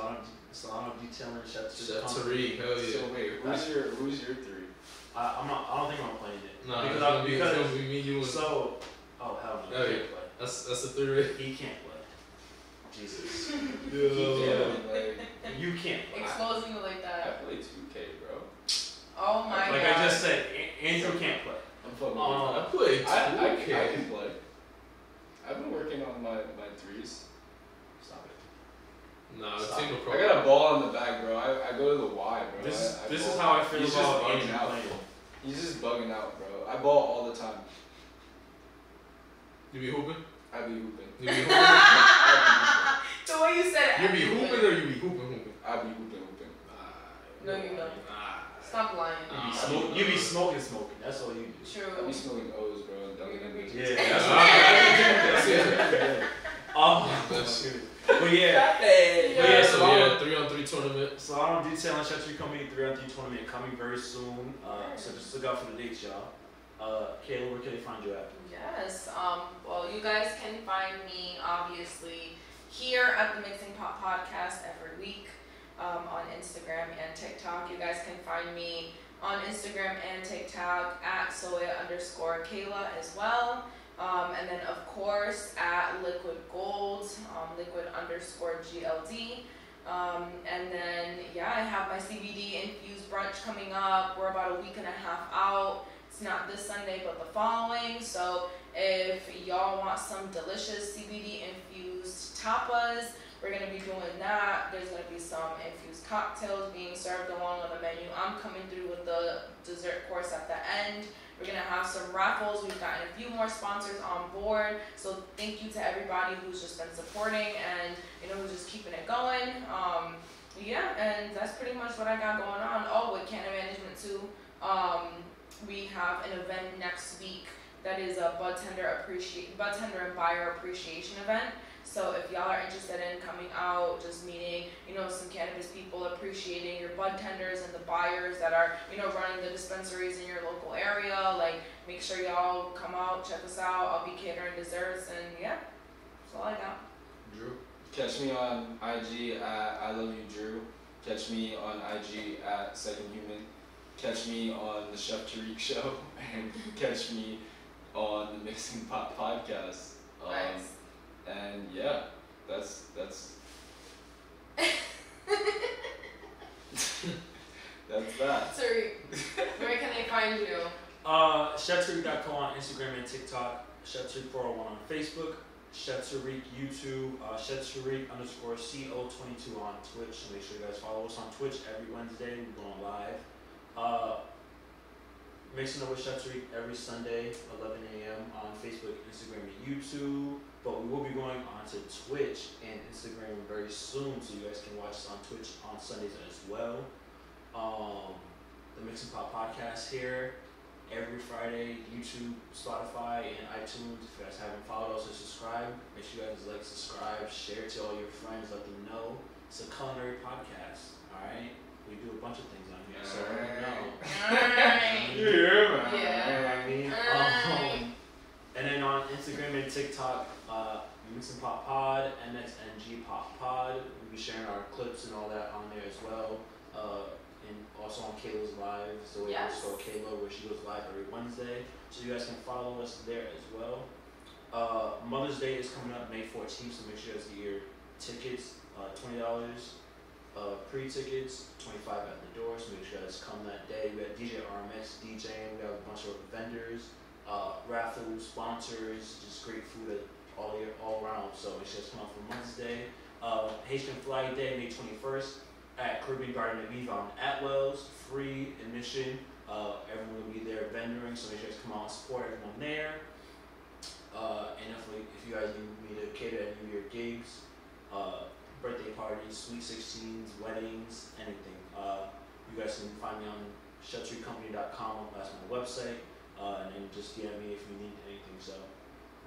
Solano Detailing, Chef Chef Tarik, hell yeah. So wait, who's your three? I don't think I'm playing it. Nah, because it's gonna be me, you, and so. Oh hell no! Oh, He yeah. can't play. that's the third. He can't play. Jesus. Yeah, like You can't play. Exposing you like I that. play 2K, bro. Oh my Like god. I just said, Andrew can't play. I'm fucking. I played I 2K. can play. I've been working on my threes. Stop it. Nah, Stop. team of pro. I got a ball in the back, bro. I go to the Y, bro. This I is ball. how I feel He's just about bugging Andrew out. playing. He's just bugging out, bro. I ball all the time. You be hooping? I be hooping. You be hooping? The way you said it. You be hooping or you be hooping? I be hooping. No, you don't. Nah. Stop lying. You be smoking. That's all you do. I be True. smoking O's, bro, and dunking in bitches. Yeah, that's what. That's it. Oh, That's- shit. But yeah. So yeah, 3-on-3 tournament. Solano Detailing Chef Tarik coming 3-on-3 tournament coming very soon. So just look out for the dates, y'all. Kayla, where can they find you at? Yes. Well, you guys can find me obviously here at the Mixing Pot Podcast every week on Instagram and TikTok. You guys can find me on Instagram and TikTok at Soya_Kayla as well. And then of course at Liquid Gold, Liquid_GLD. And then yeah, I have my CBD infused brunch coming up. We're about a week and a half out. It's not this Sunday, but the following. So if y'all want some delicious CBD infused tapas, we're gonna be doing that. There's gonna be some infused cocktails being served along on the menu. I'm coming through with the dessert course at the end. We're gonna have some raffles. We've gotten a few more sponsors on board. So thank you to everybody who's just been supporting and who's just keeping it going. Yeah, and that's pretty much what I got going on. Oh, with Canada Management too. We have an event next week that is a bud tender and buyer appreciation event. So if y'all are interested in coming out, just meeting, some cannabis people, appreciating your bud tenders and the buyers that are, running the dispensaries in your local area, like make sure y'all come out, check us out. I'll be catering desserts and yeah, that's all I got. Drew? Catch me on IG at I Love You Drew. Catch me on IG at Second Human. Catch me on the Chef Tarik show and catch me on the Mixing Pot Podcast. Nice. And yeah, that's that's that. Tarik, where can they find you? ChefTarik.com on Instagram and TikTok. Chef Tarik 401 on Facebook. Chef Tarik YouTube. Chef Tarik_CO22 on Twitch. So make sure you guys follow us on Twitch every Wednesday. We're going live. Mixing up with Chef Tarik every Sunday, 11 a.m. on Facebook, Instagram, and YouTube. But we will be going on to Twitch and Instagram very soon, so you guys can watch us on Twitch on Sundays as well. The Mixing Pot Podcast here every Friday, YouTube, Spotify, and iTunes. If you guys haven't followed us or subscribed, make sure you guys like, subscribe, share it to all your friends, let them know. It's a culinary podcast, alright? We do a bunch of things on here, so let them know. And then on Instagram and TikTok, Mixing Pot Pod, MXNG Pop Pod. We'll be sharing our clips and all that on there as well. And also on Kayla's Live, so Yes. Kayla, where she goes live every Wednesday. So you guys can follow us there as well. Mother's Day is coming up May 14th, so make sure you guys get your tickets, $20. Pre-tickets, $25 at the door, so make sure you guys come that day. We got DJ RMX DJing, we have a bunch of vendors, raffles, sponsors, just great food all around. So make sure you guys come out for Mother's Day. Haitian Flag Day, May 21st at Caribbean Garden of Eve on Atwell's, free admission. Everyone will be there vendoring, so make sure you guys come out and support everyone there. And if you guys need me to cater any of your gigs, birthday parties, sweet 16s, weddings, anything. You guys can find me on cheftarikcompany.com. That's my website. And then just DM me if you need anything. So,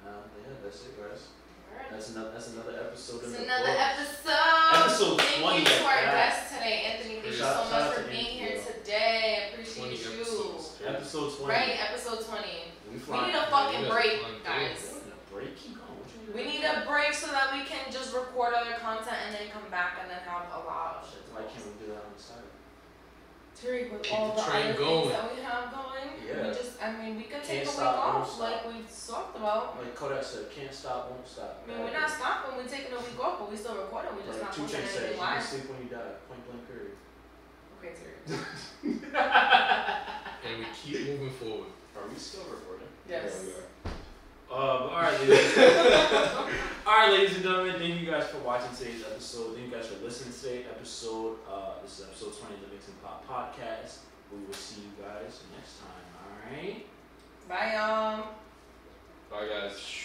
yeah, that's it, guys. Alright. That's another episode. It's another episode. Episode 20. Thank you to our yeah. guest today, Anthony. Thank you so Shout much out for to being Anthony, here bro. today. I appreciate 20 you. episodes. Episode 20. Right, episode 20. We We need a fucking Yeah, break, fine. guys. break. Keep going. What you We need a break so that we can just record other content and then come back and then have a lot of shit. Why can't we do that on the side? Tarik, with Keep all the the train other going. things that we have going, Yeah. we can take Can't a week stop, won't off stop. like we've talked about. Like Kodak said, can't stop, won't stop. I mean, we're not stopping, we're taking a week off, but we still recording, we're just Like not 2 posting Chainz said, anything you can live. sleep when you die. Point blank period. Okay, Tarik. And we keep moving forward. Are we still recording? Yes. Yeah, we are. Alright, ladies. Alright, ladies and gentlemen, thank you guys for watching today's episode. Thank you guys for listening to today's episode. This is episode 20 of the Mixing Pot Podcast. We will see you guys next time, alright? Bye, y'all. Bye, guys.